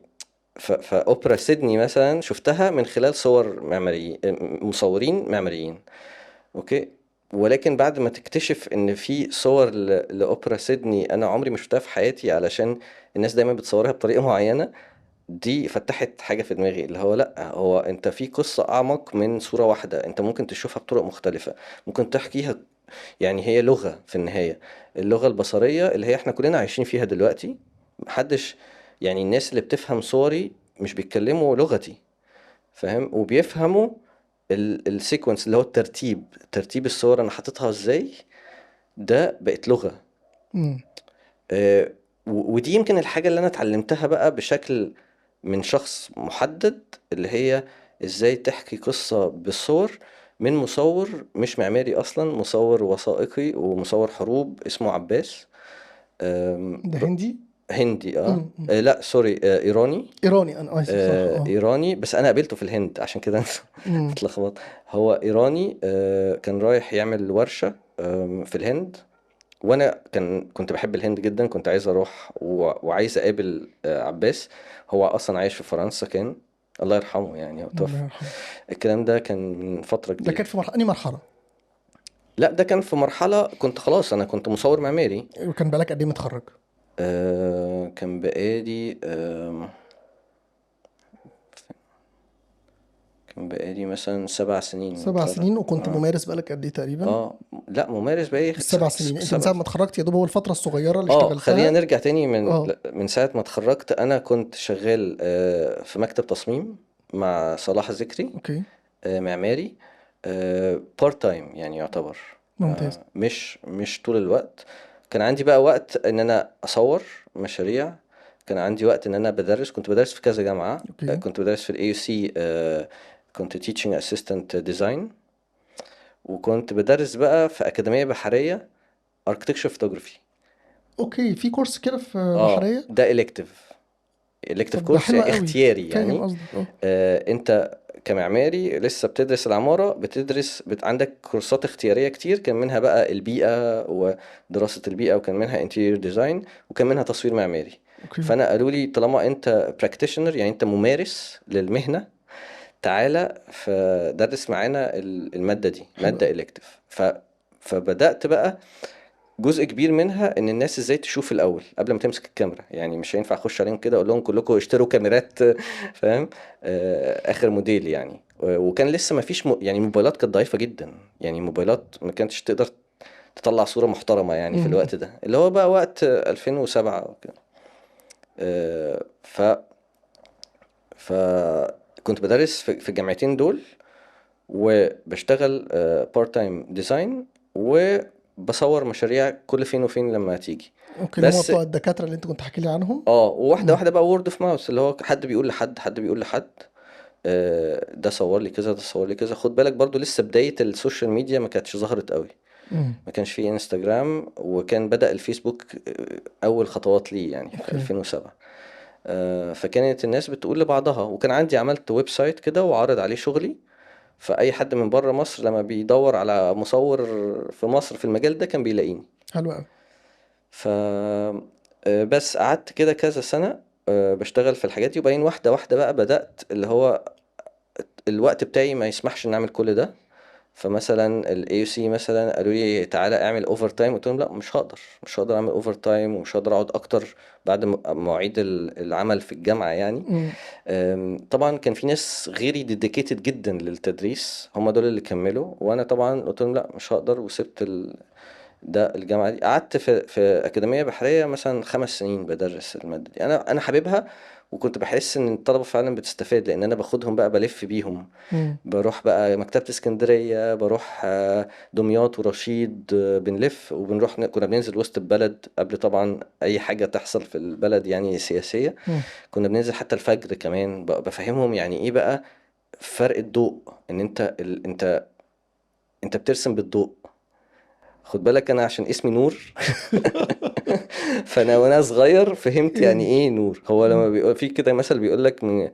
فاوبرا سيدني مثلا شفتها من خلال صور معماريين، مصورين معماريين. اوكي. ولكن بعد ما تكتشف ان في صور لاوبرا سيدني انا عمري ما شفتها في حياتي، علشان الناس دايما بتصورها بطريقة معينة، دي فتحت حاجة في دماغي، اللي هو لأ، هو انت في قصة أعمق من صورة واحدة، انت ممكن تشوفها بطرق مختلفة، ممكن تحكيها. يعني هي لغة في النهاية، اللغة البصرية اللي هي احنا كلنا عايشين فيها دلوقتي. محدش، يعني الناس اللي بتفهم صوري مش بيتكلموا لغتي، فاهم؟ وبيفهموا السيكونس، اللي هو ترتيب الصور انا حاططها ازاي، ده بقت لغة. مم. ودي يمكن الحاجة اللي أنا اتعلمتها بقى بشكل من شخص محدد، اللي هي إزاي تحكي قصة بالصور، من مصور مش معماري أصلا، مصور وثائقي ومصور حروب اسمه عباس. ده هندي. هندي، مم. مم. لا سوري، إيراني. ايراني، انا اسف، صح إيراني، بس أنا قابلته في الهند عشان كده مم. اتلخبط. هو إيراني، كان رايح يعمل ورشة في الهند، وانا كنت بحب الهند جدا، كنت عايز اروح وعايز اقابل عباس. هو اصلا عايش في فرنسا كان، الله يرحمه يعني، هو الله توفى. يرحمه. الكلام ده كان من فترة ده كبيرة. كانت في مرحله، انهي مرحله؟ لا ده كان في مرحلة كنت خلاص، انا كنت مصور معماري. وكان بالك قد ايه متخرج؟ كان بقالي كان بقالي مثلا 7 سنين 7 سنين، وكنت اه. ممارس بالك قد ايه تقريبا؟ لا ممارس بقالي ال7 سنين انت من سبع. ساعه ما اتخرجت يا دوب، هو الفتره الصغيره اللي خلينا اشتغلتها؟ نرجع تاني اه. من ساعة ما اتخرجت. انا كنت شغال في مكتب تصميم مع صلاح ذكري، اوكي. معماري، بارت تايم يعني يعتبر، ممتاز. مش طول الوقت. كان عندي بقى وقت ان انا اصور مشاريع، كان عندي وقت ان انا كنت بدرس في كذا جامعة. اوكي. كنت بدرس في الاي يو سي، كنت teaching assistant design. وكنت بدرس بقى في أكاديمية بحرية architecture photography. اوكي، في كورس كده في بحريه؟ ده elective طب ده course، حلو يعني قوي. اختياري فاهم يعني. قصدك، اه. انت كمعماري لسه بتدرس العمارة، عندك كورسات اختيارية كتير، كان منها بقى البيئة ودراسة البيئة، وكان منها interior design، وكان منها تصوير معماري. اوكي. فأنا قالوا لي طالما انت practitioner، يعني انت ممارس للمهنة، تعالى فدرس معانا المادة دي، حلو مادة قوي. إلكتيف. فبدأت بقى جزء كبير منها ان الناس ازاي تشوف الاول قبل ما تمسك الكاميرا. يعني مش هينفع اخش عليهم كده اقول لهم كلكم اشتروا كاميرات فاهم؟ اخر موديل يعني. وكان لسه ما فيش يعني موبايلات كانت ضعيفة جدا، يعني موبايلات ما كانتش تقدر تطلع صورة محترمة يعني في مم. الوقت ده اللي هو بقى وقت 2007 وكده. آه، ف ف كنت بدرس في الجامعتين دول، وبشتغل بارت تايم ديزاين، وبصور مشاريع كل فين وفين لما تيجي. اوكي، اللي هم بس بتوع الدكاتره اللي انت كنت حكي لي عنهم. وواحده مم. واحده بقى وورد اوف ماوس، اللي هو حد بيقول لحد، حد بيقول لحد. ده صور لي كذا، ده صور لي كذا. خد بالك برضو لسه بداية السوشيال ميديا ما كانتش ظهرت قوي، مم. ما كانش فيه انستجرام، وكان بدأ الفيسبوك اول خطوات ليه يعني في اوكي. 2007. فكانت الناس بتقول لبعضها، وكان عندي عملت ويب سايت كده وعارض عليه شغلي. فأي حد من بره مصر لما بيدور على مصور في مصر في المجال ده كان بيلاقيني. حلو قوي. ف بس قعدت كده كذا سنة بشتغل في الحاجات دي. وبعدين واحدة واحدة بقى بدأت اللي هو الوقت بتاعي ما يسمحش ان اعمل كل ده. فمثلا الاي سي مثلا قالوا لي تعالى اعمل اوفر تايم، قلت لهم لا مش هقدر اعمل اوفر تايم، ومش هقدر اقعد اكتر بعد مواعيد العمل في الجامعة يعني. مم. طبعا كان في ناس غيري ديديكيتد جدا للتدريس، هم دول اللي كملوا، وانا طبعا قلت لهم لا مش هقدر، وسبت ده الجامعة دي. قعدت في أكاديمية بحرية مثلا 5 سنين بدرس المادة دي. أنا حاببها، وكنت بحس إن الطلبة فعلا بتستفاد، لأن أنا باخدهم بقى بلف بيهم. مم. بروح بقى مكتبة اسكندرية، بروح دمياط ورشيد، بنلف وبنروح كنا بننزل وسط البلد قبل طبعا أي حاجة تحصل في البلد يعني سياسية. مم. كنا بننزل حتى الفجر كمان، بفهمهم يعني إيه بقى فرق الضوء. إن أنت بترسم بالضوء. خد بالك انا عشان اسمي نور فانا وانا صغير فهمت يعني يعني ايه نور. هو لما مم. بيقول في كده مثل بيقول لك من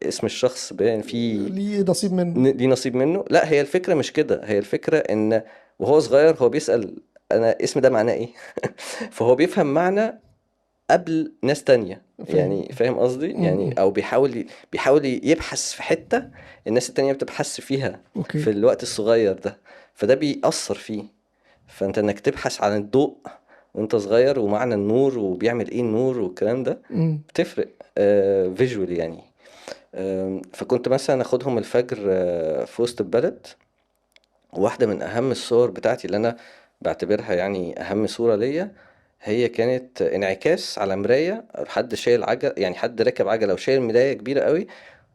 اسم الشخص باين فيه ليه نصيب منه. ليه نصيب منه. لا، هي الفكرة مش كده، هي الفكرة ان وهو صغير هو بيسأل انا اسمي ده معناه ايه فهو بيفهم معنى قبل ناس تانية. فاهم. يعني فاهم قصدي يعني، مم. او بيحاول يبحث في حتة الناس التانية بتبحث فيها في اوكي. الوقت الصغير ده. فده بيأثر فيه. فانت انك تبحث عن الضوء وانت صغير، ومعنى النور وبيعمل ايه النور والكلام ده، مم. بتفرق فيجوال يعني. فكنت مثلا اخدهم الفجر في وسط البلد. واحدة من اهم الصور بتاعتي اللي انا بعتبرها يعني اهم صورة ليا، هي كانت انعكاس على مراية، حد شايل عجل يعني، حد راكب عجلة وشايل مراية كبيرة قوي،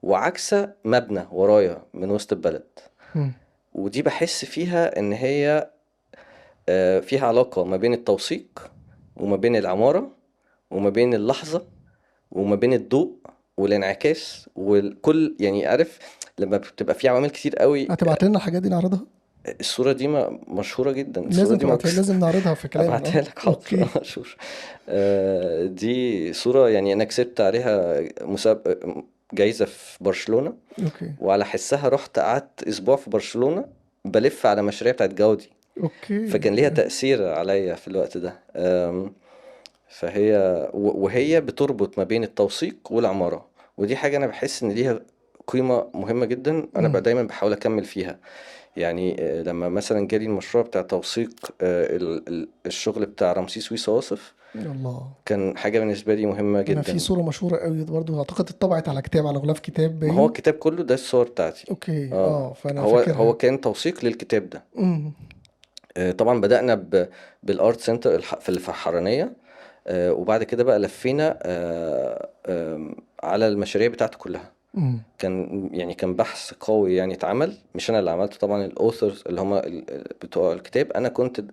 وعكسة مبنى ورايا من وسط البلد. مم. ودي بحس فيها ان هي فيها علاقة ما بين التوثيق، وما بين العمارة، وما بين اللحظة، وما بين الضوء والانعكاس والكل يعني. عارف لما بتبقى في عوامل كتير قوي. هتبعت لنا الحاجات دي نعرضها؟ الصورة دي مشهورة جدا، الصورة لازم دي تبعتها لي، لازم نعرضها في كلام. ابعتها لك حاضر اوكي. شوف. دي صورة يعني انا كسبت عليها مسابقة، جايزة في برشلونة. اوكي. وعلى حسها رحت قعدت اسبوع في برشلونة بلف على مشاريع بتاعت جاودي. اوكي. فكان ليها تأثير عليا في الوقت ده. فهي وهي بتربط ما بين التوثيق والعمارة. ودي حاجة أنا بحس إن ليها قيمة مهمة جدا، أنا بقى مم. دايما بحاول أكمل فيها. يعني لما مثلا جالي المشروع بتاع توثيق الشغل بتاع رمسيس ويصا واصف، الله. كان حاجة بالنسبة لي مهمة انا في جدا. صورة مشهورة قوي برضو، اعتقد اتطبعت على كتاب، على غلاف كتاب ما هو باين. الكتاب كله ده الصور بتاعتي. اوكي، اه، فانا هو فاكرها. كان توثيق للكتاب ده. مم. طبعا بدأنا بالارت سنتر في الفحرانية. وبعد كده بقى لفينا على المشاريع بتاعته كلها. مم. كان بحث قوي يعني اتعمل، مش انا اللي عملته طبعا، الاوثرز اللي هم بتوع الكتاب. انا كنت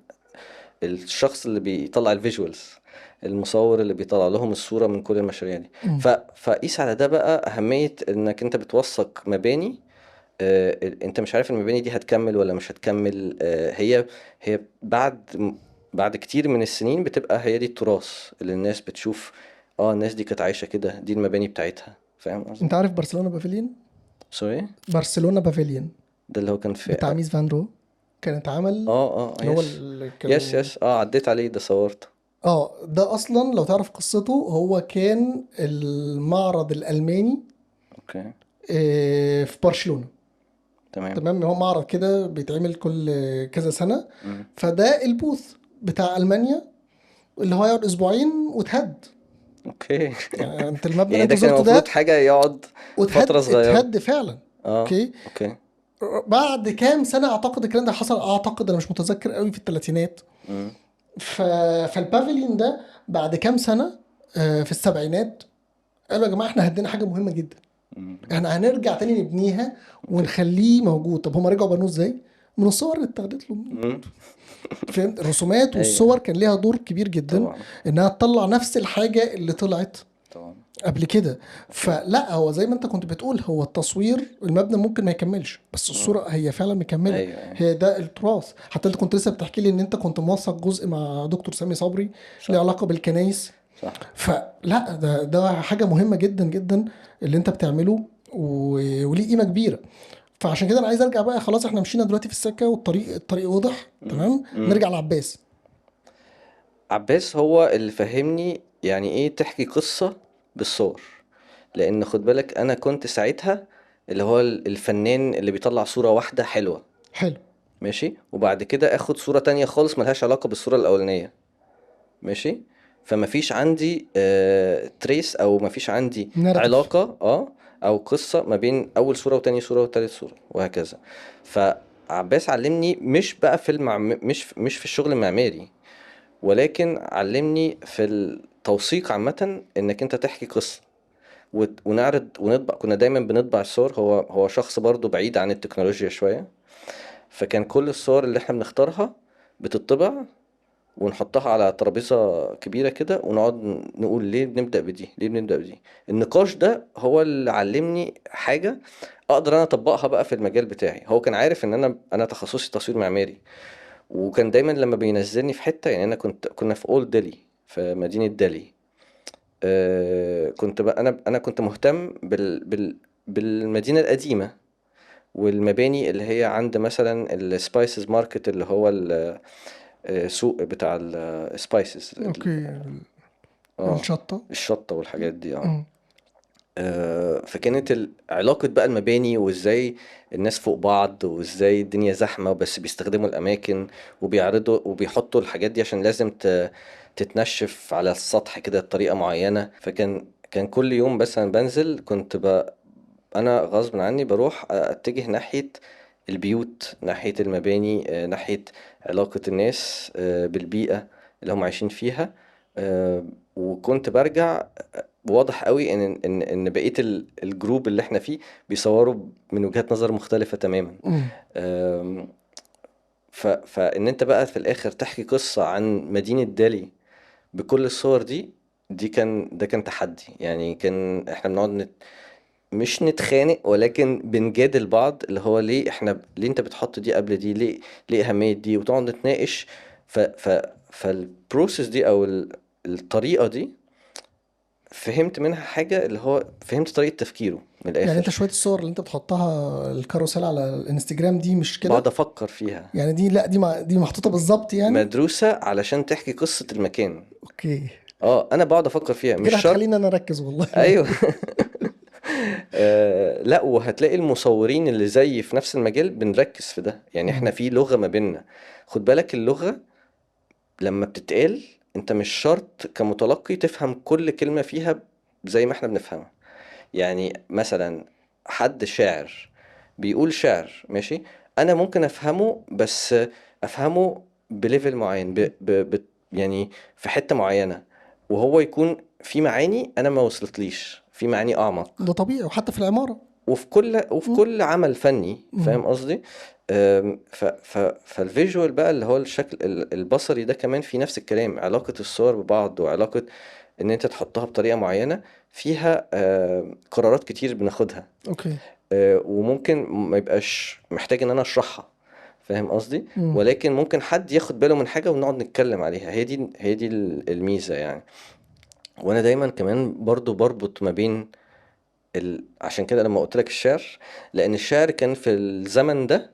الشخص اللي بيطلع الفيجوالز، المصور اللي بيطلع لهم الصورة من كل المشاريع دي. مم. فقيس على ده بقى أهمية إنك أنت بتوثق مباني. أنت مش عارف المباني دي هتكمل ولا مش هتكمل. هي بعد كتير من السنين بتبقى هي دي التراث اللي الناس بتشوف. الناس دي كانت عايشة كده، دي المباني بتاعتها. فاهم انت قصدي؟ عارف برشلونة بافيليون؟ سوري. برشلونة بافيليون ده اللي هو كان في بتاع ميس فان رو، كان اتعمل. اللي هو يس اللي يس كان. يس عديت عليه ده صورته. ده اصلا لو تعرف قصته، هو كان المعرض الالماني اوكي. في برشلونة. تمام. تمام، هو معرض كده بيتعمل كل كذا سنة. مم. فده البوث بتاع ألمانيا اللي هو يقعد أسبوعين وتهد. اوكي. يعني انت المبنى اللي يعني انت ده كان زرته المفروض ده حاجة يقعد فترة وتهد، صغيرة. اتهد فعلا. اه. اوكي. اوكي. بعد كام سنة اعتقد الكلام ده حصل، اعتقد انا مش متذكر قوي، في الثلاثينات. مم. ف... فالبافليون ده بعد كام سنة، في السبعينات، قالوا يا جماعة احنا هدينا حاجة مهمة جدا، مم. احنا هنرجع تاني نبنيها اوكي. ونخليه موجود. طب هما رجعوا بنوه ازاي؟ من الصور اللي اتاخدت له. مم. فهمت؟ الرسومات والصور ايوه. كان ليها دور كبير جدا طبعا. انها تطلع نفس الحاجة اللي طلعت طبعا. قبل كده. اوكي. فلا، هو زي ما انت كنت بتقول، هو التصوير المبنى ممكن ما يكملش، بس مم. الصورة هي فعلا مكملة. ايوه ايوه. هي ده التراث. حتى انت كنت لسه بتحكي لي ان انت كنت موثق جزء مع دكتور سامي صبري له صح. علاقة بالكنايس. صح. فلا، ده حاجة مهمة جدا جدا اللي انت بتعمله، وليه قيمة كبيرة. فعشان كده انا عايز ارجع بقى، خلاص احنا مشينا دلوقتي في السكة الطريق واضح، مم. تمام، مم. نرجع لعباس. عباس هو اللي فهمني يعني ايه تحكي قصة بالصور. لان خد بالك انا كنت ساعتها اللي هو الفنان اللي بيطلع صورة واحدة حلوة، حلو. ماشي، وبعد كده اخد صورة تانية خالص ملهاش علاقة بالصورة الاولانية، ماشي. فمفيش عندي تريس او مفيش عندي ناراتيف. علاقة او قصة ما بين اول صورة وتاني صورة وتالت صورة وهكذا. فعباس علمني مش بقى في مش في الشغل المعماري، ولكن علمني في التوثيق عامة انك انت تحكي قصة ونعرض ونطبع. كنا دايما بنطبع الصور. هو شخص برضو بعيد عن التكنولوجيا شوية، فكان كل الصور اللي احنا بنختارها بتطبع ونحطها على ترابيزة كبيرة كده ونقعد نقول ليه بنبدأ بدي، ليه بنبدأ بدي. النقاش ده هو اللي علمني حاجة اقدر انا اطبقها بقى في المجال بتاعي. هو كان عارف ان انا تخصصي تصوير معماري، وكان دايما لما بينزلني في حتة، يعني كنا في اولد ديلي، في مدينة دالي. كنت بقى انا كنت مهتم بالمدينة القديمة والمباني اللي هي عند مثلا السبايسز ماركت، اللي هو السوق بتاع السبايسز. اوكي. اه، الشطة. الشطة والحاجات دي. اه. مم. فكانت علاقة بقى المباني وازاي الناس فوق بعض وازاي الدنيا زحمة، بس بيستخدموا الأماكن وبيعرضوا وبيحطوا الحاجات دي عشان لازم تتنشف على السطح كده بطريقة معينة. كان كل يوم بس أنا بنزل كنت أنا غصب عني بروح أتجه ناحية البيوت، ناحية المباني، ناحية علاقة الناس بالبيئة اللي هم عايشين فيها. وكنت برجع واضح قوي ان بقيه الجروب اللي احنا فيه بيصوروا من وجهات نظر مختلفه تماما. مم. أم، فان انت بقى في الاخر تحكي قصه عن مدينه دالي بكل الصور دي، ده كان تحدي. يعني كان احنا بنقعد مش نتخانق، ولكن بنجادل بعض، اللي هو ليه انت بتحط دي قبل دي، ليه اهميه دي، وتقعد نتناقش. فالبروسيس دي او الطريقه دي فهمت منها حاجة، اللي هو فهمت طريقة تفكيره من يعني انت الآخر. شوية الصور اللي انت بتحطها الكاروسيل على الانستجرام دي مش بقعد كده؟ أفكر فيها، يعني دي، لا، دي محطوطة بالظبط يعني. مدروسة علشان تحكي قصة المكان. اوكي. أنا بقعد أفكر فيها انت مش كده شرط. هتخليني انا اركز والله. أيوه. لا، وهتلاقي المصورين اللي زي في نفس المجال بنركز في ده. يعني احنا مم. في لغة ما بيننا. خد بالك اللغة لما بتتقال انت مش شرط كمتلقي تفهم كل كلمة فيها زي ما احنا بنفهمها. يعني مثلا حد شاعر بيقول شعر، ماشي، انا ممكن افهمه، بس افهمه بليفل معين، يعني في حتة معينة، وهو يكون في معاني انا ما وصلتليش، في معاني ده اعمق. طبيعي، وحتى في العمارة. وفي مم. كل عمل فني، مم. فاهم قصدي. فالفيجوال بقى اللي هو الشكل البصري ده كمان في نفس الكلام. علاقة الصور ببعض وعلاقة ان انت تحطها بطريقة معينة فيها قرارات كتير بناخدها. اوكي. وممكن ما يبقاش محتاج ان انا اشرحها، فاهم قصدي، مم. ولكن ممكن حد ياخد باله من حاجة ونقعد نتكلم عليها. هي دي الميزة يعني. وانا دايما كمان برضو بربط ما بين عشان كده لما قلت لك الشعر، لان الشعر كان في الزمن ده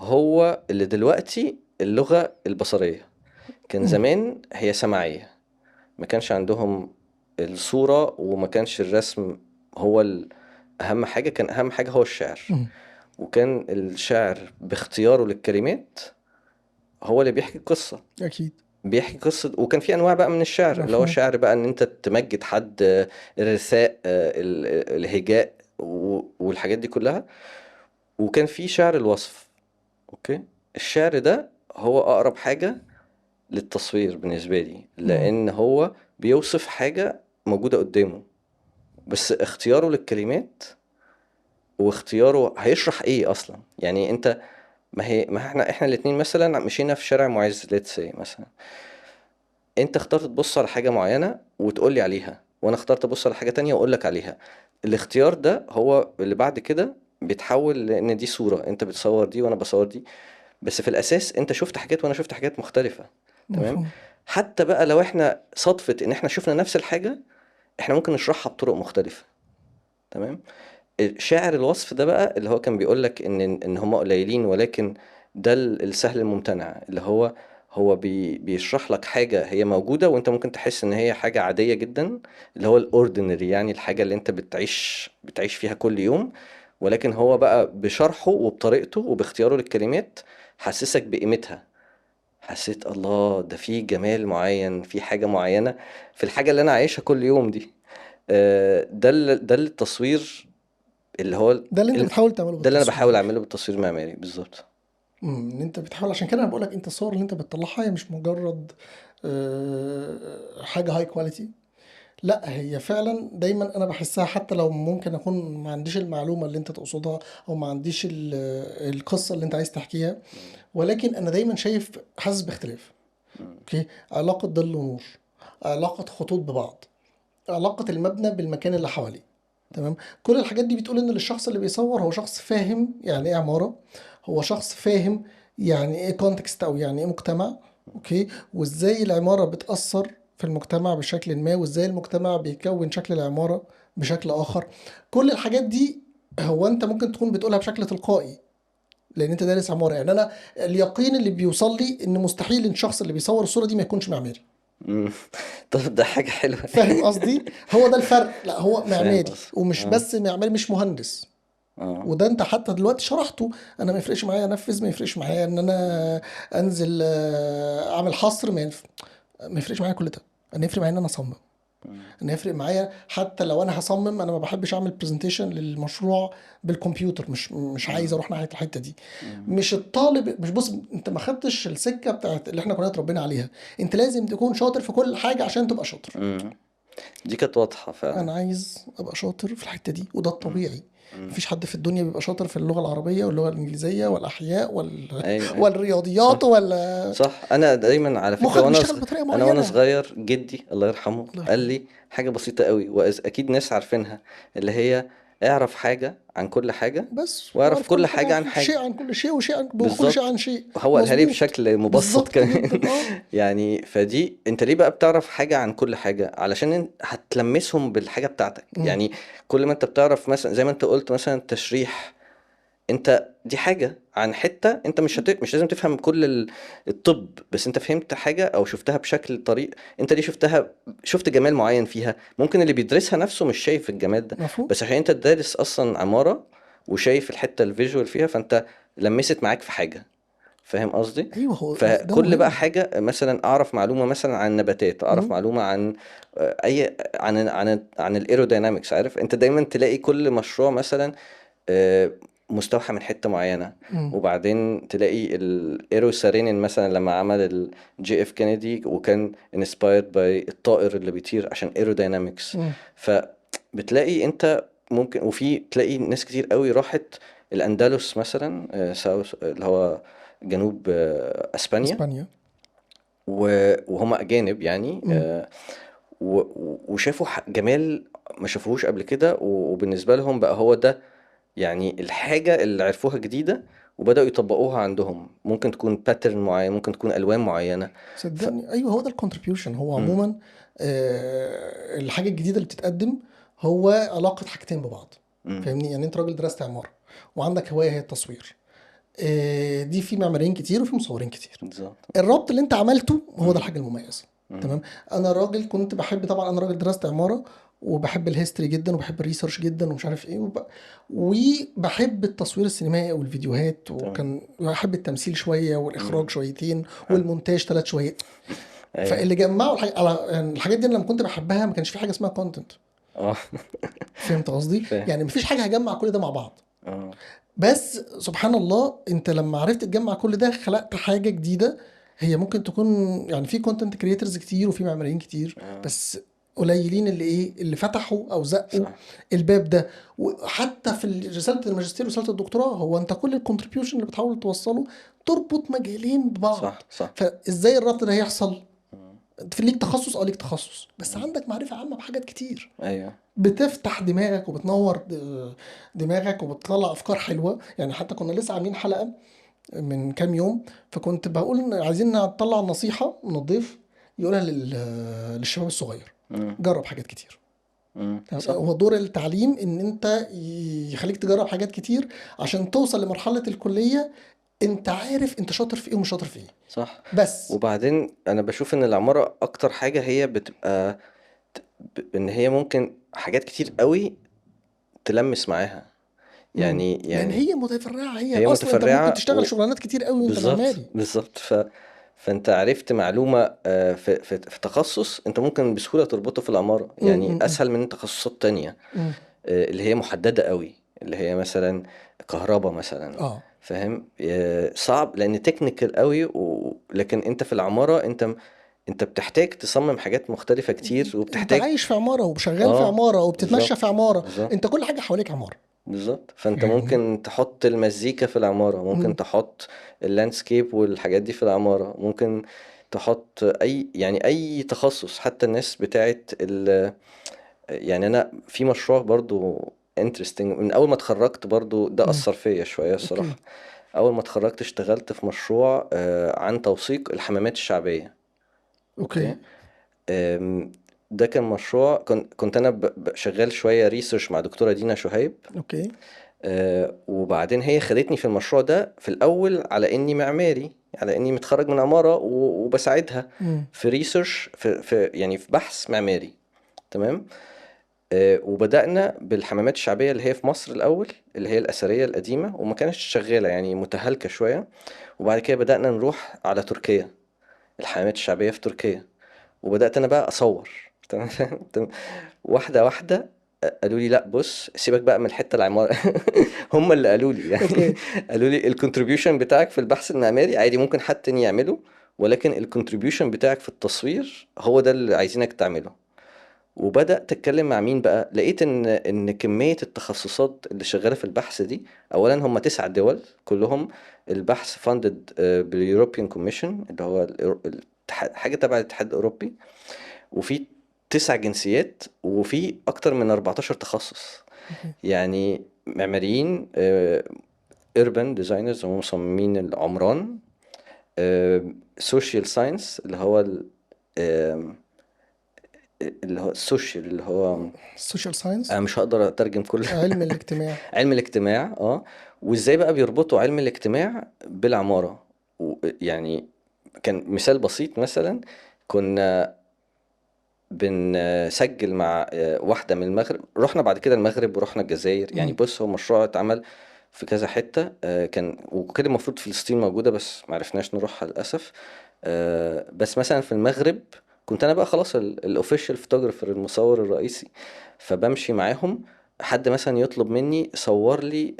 هو اللي دلوقتي اللغة البصرية. كان مم. زمان هي سمعية، ما كانش عندهم الصورة، وما كانش الرسم هو كان اهم حاجة هو الشعر، مم. وكان الشاعر باختياره للكلمات هو اللي بيحكي القصة. اكيد. بيحكي قصة. وكان في انواع بقى من الشعر، اللي هو مفهوم. شعر بقى ان انت تمجد حد، الرثاء، الهجاء والحاجات دي كلها. وكان في شعر الوصف. اوكي. الشعر ده هو اقرب حاجة للتصوير بالنسبة لي، مم. لان هو بيوصف حاجة موجودة قدامه، بس اختياره للكلمات واختياره هيشرح ايه اصلا. يعني انت، ما احنا الاتنين مثلا مشينا في شارع معز، ليتس سي مثلا، انت اخترت تبص على حاجة معينة وتقول لي عليها، وانا اخترت ابص على حاجة تانية واقول لك عليها. الاختيار ده هو اللي بعد كده بيتحول لان دي صورة، انت بتصور دي وانا بصور دي، بس في الاساس انت شفت حاجات وانا شفت حاجات مختلفة. تمام. مفهوم. حتى بقى لو احنا صدفة ان احنا شفنا نفس الحاجة، احنا ممكن نشرحها بطرق مختلفة. تمام. شاعر الوصف ده بقى اللي هو كان بيقول لك ان هم قليلين، ولكن ده السهل الممتنع، اللي هو بيشرح لك حاجة هي موجودة وانت ممكن تحس ان هي حاجة عادية جدا، اللي هو الاوردينري، يعني الحاجة اللي انت بتعيش فيها كل يوم، ولكن هو بقى بشرحه وبطريقته وباختياره للكلمات حسسك بقيمتها. حسيت الله، ده في جمال معين في حاجة معينة في الحاجة اللي انا عايشها كل يوم دي. ده التصوير اللي هو ده اللي انت ال- بتحاول تعمله ده اللي انا بحاول بالتصوير. اعمله بالتصوير المعماري بالظبط. ان انت بتحاول، عشان كده انا بقول لك انت الصور اللي انت بتطلعها هي مش مجرد حاجه هاي كواليتي. لا، هي فعلا دايما انا بحسها، حتى لو ممكن اكون ما عنديش المعلومه اللي انت تقصدها، او ما عنديش القصه اللي انت عايز تحكيها، مم. ولكن انا دايما شايف، حاسس باختلاف. مم. اوكي، علاقه ظل ونور، علاقه خطوط ببعض، علاقه المبنى بالمكان اللي حواليه. تمام. كل الحاجات دي بتقول ان الشخص اللي بيصور هو شخص فاهم يعني ايه عماره، هو شخص فاهم يعني ايه كونتكست، او يعني ايه مجتمع. اوكي، وازاي العماره بتاثر في المجتمع بشكل ما، وازاي المجتمع بيكون شكل العماره بشكل اخر. كل الحاجات دي هو انت ممكن تكون بتقولها بشكل تلقائي لان انت دارس عماره. يعني انا اليقين اللي بيوصل لي ان مستحيل ان الشخص اللي بيصور الصوره دي ما يكونش معماري. مم. طب ده حاجة حلوة. فاهم قصدي؟ هو ده الفرق، لا هو فاهم معماري، قصدك. ومش اه. بس معماري، مش مهندس. اه. وده انت حتى دلوقتي شرحته. انا ما يفرقش معايا انفذ، ما يفرقش معايا ان انا انزل اعمل حصر، ما يفرقش معايا كل ده. انا يفرق معايا ان انا اصمم. مم. انا يفرق معايا حتى لو انا هصمم، انا ما بحبش اعمل برزنتيشن للمشروع بالكمبيوتر، مش عايز مم. اروح ناحيه الحته دي. مم. مش الطالب، مش، بص انت ما خدتش السكه بتاعت اللي احنا كنا اتربينا عليها. انت لازم تكون شاطر في كل حاجه عشان تبقى شاطر. مم. دي كانت واضحة فعلا. انا عايز ابقى شاطر في الحته دي، وده مم. الطبيعي. مم. مفيش حد في الدنيا بيبقى شاطر في اللغه العربيه واللغه الانجليزيه والاحياء ايوه، ايوه. والرياضيات صح. ولا صح. انا دايما على فكرة مخك بيشتغل بطريقه انا وانا معينه. صغير جدي الله يرحمه الله قال يرحمه. لي حاجة بسيطة قوي، واكيد ناس عارفينها، اللي هي اعرف حاجة عن كل حاجة، بس واعرف واعرف كل كل حاجه حاجة عن عن شيء، حاجة. عن كل شيء، وشيء عن وكل شيء بالظبط. عن شيء. هو قالها لي مظبوط. بشكل مبسط بالظبط كمان. جدا، اه. يعني فدي انت ليه بقى بتعرف حاجة عن كل حاجة؟ علشان هتلمسهم بالحاجة بتاعتك أمم. يعني. كل ما انت بتعرف مثلا زي ما انت قلت مثلا التشريح، انت دي حاجة عن حتة، انت مش لازم تفهم كل الطب، بس انت فهمت حاجة او شفتها بشكل طريق، انت ليه شفتها، شفت جمال معين فيها. ممكن اللي بيدرسها نفسه مش شايف الجمال ده، مفهوم. بس عشان انت دارس اصلا عمارة وشايف الحتة الفيجوال فيها، فانت لمست معاك في حاجة. فاهم قصدي؟ ايوه، هو ده فكل بقى مهم. حاجة مثلا اعرف معلومة مثلا عن النباتات، اعرف أمم. معلومة عن اي عن الايروداينامكس. عارف انت دايما تلاقي كل مشروع مثلا آه، مستوحى من حتة معينة، أمم. وبعدين تلاقي الايرو سارينين مثلا لما عمل الجي اف كينيدي، وكان انسبايرد باي الطائر اللي بيطير عشان ايروداينامكس. أمم. فبتلاقي انت ممكن، وفي تلاقي ناس كتير قوي راحت الاندلس مثلا، ساوث اللي هو جنوب اسبانيا، اسبانيا. وهم اجانب يعني، أمم. وشافوا جمال ما شافوهوش قبل كده، وبالنسبة لهم بقى هو ده يعني الحاجة اللي عرفوها جديدة، وبدأوا يطبقوها عندهم. ممكن تكون باترن معين، ممكن تكون ألوان معينة. ف... صدقني ايوه، هو ده الكونتريبيوشن. هو مم. عموما الحاجه الجديده اللي بتتقدم هو علاقه حاجتين ببعض. مم. فاهمني؟ يعني انت راجل درست عماره وعندك هوايه هي التصوير. دي في معماريين كتير وفي مصورين كتير. بالظبط. الربط اللي انت عملته هو ده مم. الحاجه المميزه. مم. تمام. انا راجل كنت بحب، طبعا انا راجل درست عماره وبحب الهيستوري جدا وبحب الريسيرش جدا ومش عارف ايه وبحب التصوير السينمائي والفيديوهات، تمام. وكان بحب التمثيل شويه والاخراج شويتين آه. والمونتاج 3 شويات. ايوه. فاللي جمعوا يعني الحاجات دي أنا لما كنت بحبها ما كانش في حاجه اسمها كونتنت. اه. فهمت قصدي؟ فاهم. يعني مفيش حاجه هجمع كل ده مع بعض. اه. بس سبحان الله انت لما عرفت تجمع كل ده خلقت حاجه جديده. هي ممكن تكون يعني في كونتنت كريترز كتير وفي معماريين كتير، بس قليلين اللي فتحوا او زقوا صح. الباب ده. وحتى في رساله الماجستير ورساله الدكتوراه هو انت كل الكونتريبيوشن اللي بتحاول توصله تربط مجالين ببعض. صح. صح. فازاي الربط ده هيحصل؟ مم. انت في ليك تخصص ليك تخصص بس عندك معرفه عامه بحاجات كتير، ايوه. بتفتح دماغك وبتنور دماغك وبتطلع افكار حلوه. يعني حتى كنا لسه عاملين حلقه من كام يوم، فكنت بقول ان عايزين نطلع نصيحه من الضيف يقولها للشباب الصغير. مم. جرب حاجات كتير. صح. هو دور التعليم ان انت يخليك تجرب حاجات كتير عشان توصل لمرحله الكليه انت عارف انت شاطر في ايه ومش شاطر في ايه. صح. بس وبعدين انا بشوف ان العمارة اكتر حاجة هي بتبقى ان هي ممكن حاجات كتير قوي تلمس معاها. يعني لان يعني هي متفرعه، هي هي اصلا انت ممكن متفرعة تشتغل شغلانات كتير قوي وانت بالظبط معماري. بالظبط. فانت عرفت معلومة في تخصص انت ممكن بسهولة تربطه في العمارة، يعني امم اسهل من تخصصات تانية امم اللي هي محددة قوي، اللي هي مثلا كهرباء مثلا. اه فاهم؟ صعب لان تكنيكال قوي لكن انت في العمارة انت بتحتاج تصمم حاجات مختلفة كتير انت وبتحتاج. عايش في عماره وشغال في اه عماره وبتتمشى في بالظبط عماره، بالظبط انت كل حاجه حواليك عماره. بالظبط. فانت فاهمني؟ ممكن تحط المزيكا في العمارة، ممكن مم. تحط اللاندسكيب والحاجات دي في العمارة، ممكن تحط يعني اي تخصص. حتى الناس بتاعت يعني انا في مشروع برضو انترستنج من اول ما اتخرجت، برضو ده مم. اثر فيا شوية اوكي. الصراحة. اول ما اتخرجت اشتغلت في مشروع عن توثيق الحمامات الشعبية. اوكي. اوكي. آم، ده كان مشروع كنت انا شغال شوية ريسيرش مع دكتورة دينا شهيب. اوكي. وبعدين هي خدتني في المشروع ده في الأول على إني معماري، على إني متخرج من عمارة وبساعدها مم. في ريسيرش يعني في بحث معماري. تمام. وبدأنا بالحمامات الشعبية اللي هي في مصر الأول، اللي هي الأثرية القديمة وما كانتش شغالة يعني متهالكة شوية. وبعد كده بدأنا نروح على تركيا، الحمامات الشعبية في تركيا. وبدأت أنا بقى أصور. تمام. تمام. واحدة واحدة قالوا لي لا بص سيبك بقى من الحتة العمارة. هم اللي قالوا لي يعني. اوكي. قالوا لي الكونتريبيوشن بتاعك في البحث المعماري عادي ممكن حد تاني يعمله، ولكن الكونتريبيوشن بتاعك في التصوير هو ده اللي عايزينك تعمله. وبدأت اتكلم مع مين بقى، لقيت ان كمية التخصصات اللي شغالة في البحث دي، اولا هم 9 دول كلهم. البحث فاندد باليوروبيان كوميشن اللي هو حاجة تبع الاتحاد الاوروبي. وفي 9 جنسيات وفي اكتر من 14 تخصص. اوكي. يعني معماريين، urban designers هم مصممين العمران، social science آم، اللي هو السوشيال اللي هو السوشيال ساينس، انا مش هقدر اترجم كل. علم الاجتماع. علم الاجتماع. اه. وازاي بقى بيربطوا علم الاجتماع بالعمارة. يعني كان مثال بسيط مثلا، كنا بنسجل مع واحدة من المغرب، رحنا بعد كده المغرب ورحنا الجزائر. يعني مم. بص هو مشروع اتعمل في كذا حتة، كان وكده المفروض فلسطين موجودة بس معرفناش نروحها للأسف. بس مثلا في المغرب كنت أنا بقى خلاص الأوفيشال فوتوغرافر المصور الرئيسي، فبمشي معاهم. حد مثلا يطلب مني صور لي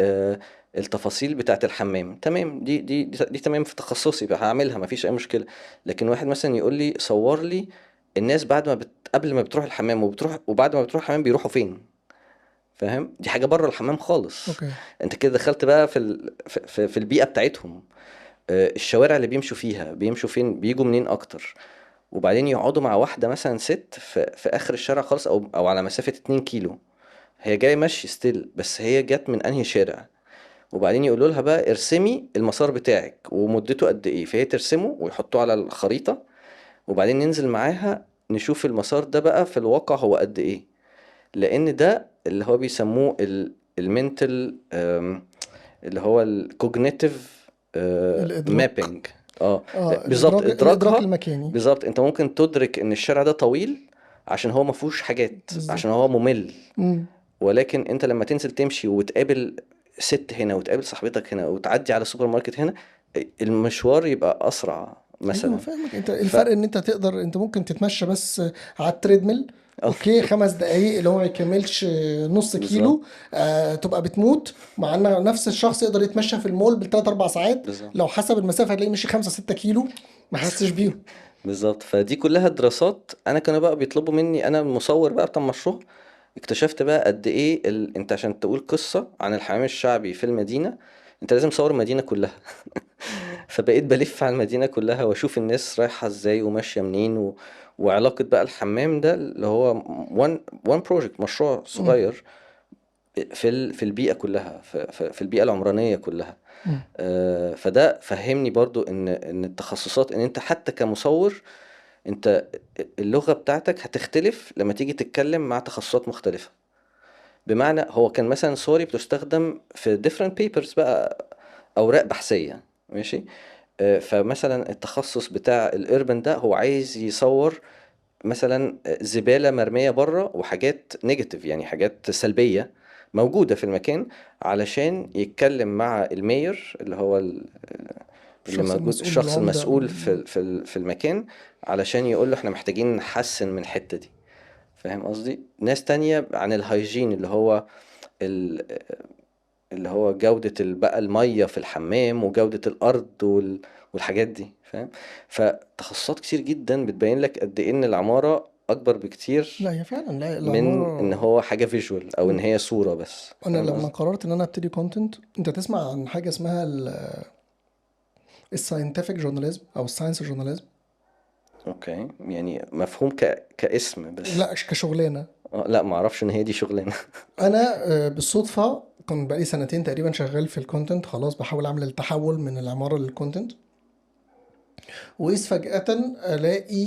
التفاصيل بتاعة الحمام، تمام، دي تمام في تخصصي بقى هعملها مفيش أي مشكلة. لكن واحد مثلا يقول لي صور لي الناس بعد ما قبل ما بتروح الحمام وبتروح وبعد ما بتروح الحمام بيروحوا فين. فاهم؟ دي حاجة بره الحمام خالص. اوكي. انت كده دخلت بقى في البيئة بتاعتهم. الشوارع اللي بيمشوا فيها بيمشوا فين، بيجوا منين اكتر. وبعدين يقعدوا مع واحدة مثلا ست في اخر الشارع خالص او على مسافة 2 كيلو. هي جاية ماشي ستيل بس هي جت من انهي شارع. وبعدين يقولوا لها بقى ارسمي المسار بتاعك ومدته قد ايه، فهي ترسمه ويحطوه على الخريطة. وبعدين ننزل معاها نشوف المسار ده بقى في الواقع هو قد ايه. لان ده اللي هو بيسموه المينتال، اللي هو الكوجنيتيف الادراك. مابينج. اه اه بالظبط الادراك ادراكها. المكاني. بالظبط انت ممكن تدرك ان الشارع ده طويل عشان هو ما فيهوش حاجات، عشان بالظبط. هو ممل. مم. ولكن انت لما تنزل تمشي وتقابل ست هنا وتقابل صاحبتك هنا وتعدي على السوبر ماركت هنا، المشوار يبقى اسرع ايوه مثلا. فاهمك. انت ف الفرق ان انت تقدر، انت ممكن تتمشى بس على التريدميل، اه اوكي 5 دقايق اللي هو ما يكملش نص بالظبط. كيلو، تبقى بتموت. مع ان نفس الشخص يقدر يتمشى في المول بال3 4 ساعات، بالظبط. لو حسب المسافه هتلاقيه مشي 5 6 كيلو ما حسش بيهم. بالظبط. فدي كلها دراسات. انا كانوا بقى بيطلبوا مني، انا المصور بقى بتاع المشروع، اكتشفت بقى قد ايه انت عشان تقول قصة عن الحمام الشعبي في المدينة، انت لازم تصور المدينة كلها. فبقيت بلف على المدينة كلها واشوف الناس رايحة ازاي وماشية منين وعلاقة بقى الحمام ده اللي هو وان بروجكت، مشروع مم. صغير في البيئة كلها، في البيئة العمرانية كلها. مم. فده فهمني برضو ان التخصصات، ان انت حتى كمصور، انت اللغة بتاعتك هتختلف لما تيجي تتكلم مع تخصصات مختلفة. بمعنى هو كان مثلا سوري بتستخدم في different papers بقى، أوراق بحثية، ماشي. فمثلا التخصص بتاع الاربن ده هو عايز يصور مثلا زبالة مرمية بره وحاجات نيجاتيف، يعني حاجات سلبية موجودة في المكان، علشان يتكلم مع المير اللي هو اللي الشخص موجود، المسؤول الشخص العمده المسؤول في المكان، علشان يقول له احنا محتاجين نحسن من الحتة دي. فاهم قصدي؟ ناس تانية عن الهايجين اللي هو ال- اللي هو جودة بقى المية في الحمام وجودة الأرض والحاجات دي، فاهم؟ فتخصصات كتير جدا بتبين لك قد إيه إن العمارة أكبر لا بكتير هي فعلا، لا من إن العماره. هو حاجة فيجوال أو إن هي صورة بس. انا فاهم لما قصدي؟ قررت ان انا ابتدي كونتنت، انت تسمع عن حاجه اسمها الساينتفك جورناليزم او الساينس جورناليزم؟ أوكي، يعني مفهوم كاسم بس. لا كشغلانه. لا، معرفش إن هي دي شغلانة. انا بالصدفه كان بقالي سنتين تقريبا شغال في الكونتنت، خلاص بحاول اعمل التحول من العماره للكونتنت، وإذ فجأة الاقي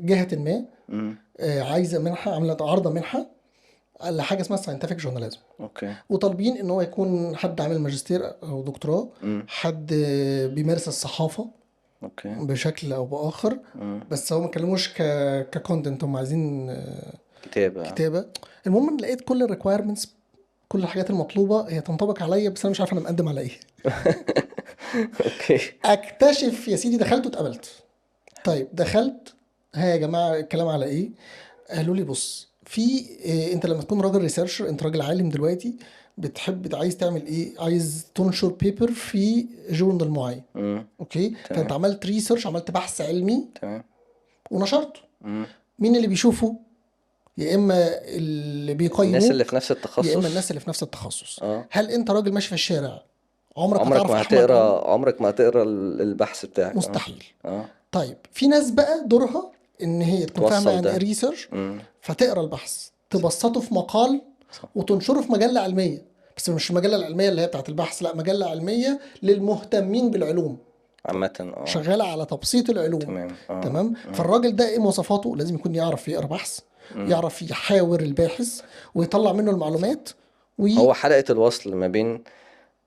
جهه ما أمم، عايزه منحه، عامله عارضه منحه لحاجه اسمها ساينتفك جورناليزم، أوكي. وطالبين ان هو يكون حد عامل ماجستير او دكتوراه، أمم، حد بيمارس الصحافه أوكي. بشكل او باخر. أمم، بس هو ما كلموش ككونتنت، هم عايزين كتابة. كتابه. المهم إن لقيت كل الريكويرمنتس، كل الحاجات المطلوبه هي تنطبق عليا، بس انا مش عارف انا مقدم على ايه. أوكي. اكتشف يا سيدي، دخلت واتقبلت. طيب دخلت، ها يا جماعه الكلام على ايه؟ قالوا لي بص، في إيه، انت لما تكون راجل ريسيرشر، انت راجل عالم دلوقتي، بتحب عايز تعمل ايه؟ عايز تنشر بيبر في جورنال معين، أمم، اوكي؟ فانت تمام. عملت ريسيرش، عملت بحث علمي تمام. ونشرته. أمم. مين اللي بيشوفه؟ يا اما اللي الناس اللي في بيقيموك، نفس يا اما الناس التخصص. اللي في نفس التخصص. اه. هل انت راجل ماشي في الشارع عمرك عمرك هتعرف ما احمد او هتقرا عمرك ما هتقرا البحث بتاعك. اه. مستحيل. اه. طيب في ناس بقى دورها ان هي تكون فاهمه توصل يعني ايه ده. ريسيرش، امم. فتقرا البحث صح. تبسطه في مقال صح. وتنشره في مجله علميه، بس مش المجله العلميه اللي هي بتاعت البحث، لا مجله علميه للمهتمين بالعلوم، عامة اه. شغاله على تبسيط العلوم. تمام. اه. تمام. امم. فالراجل ده ايه مواصفاته؟ لازم يكون يعرف يقرا بحث، امم. يعرف يحاور الباحث ويطلع منه صح. المعلومات، هو حلقة الوصل ما بين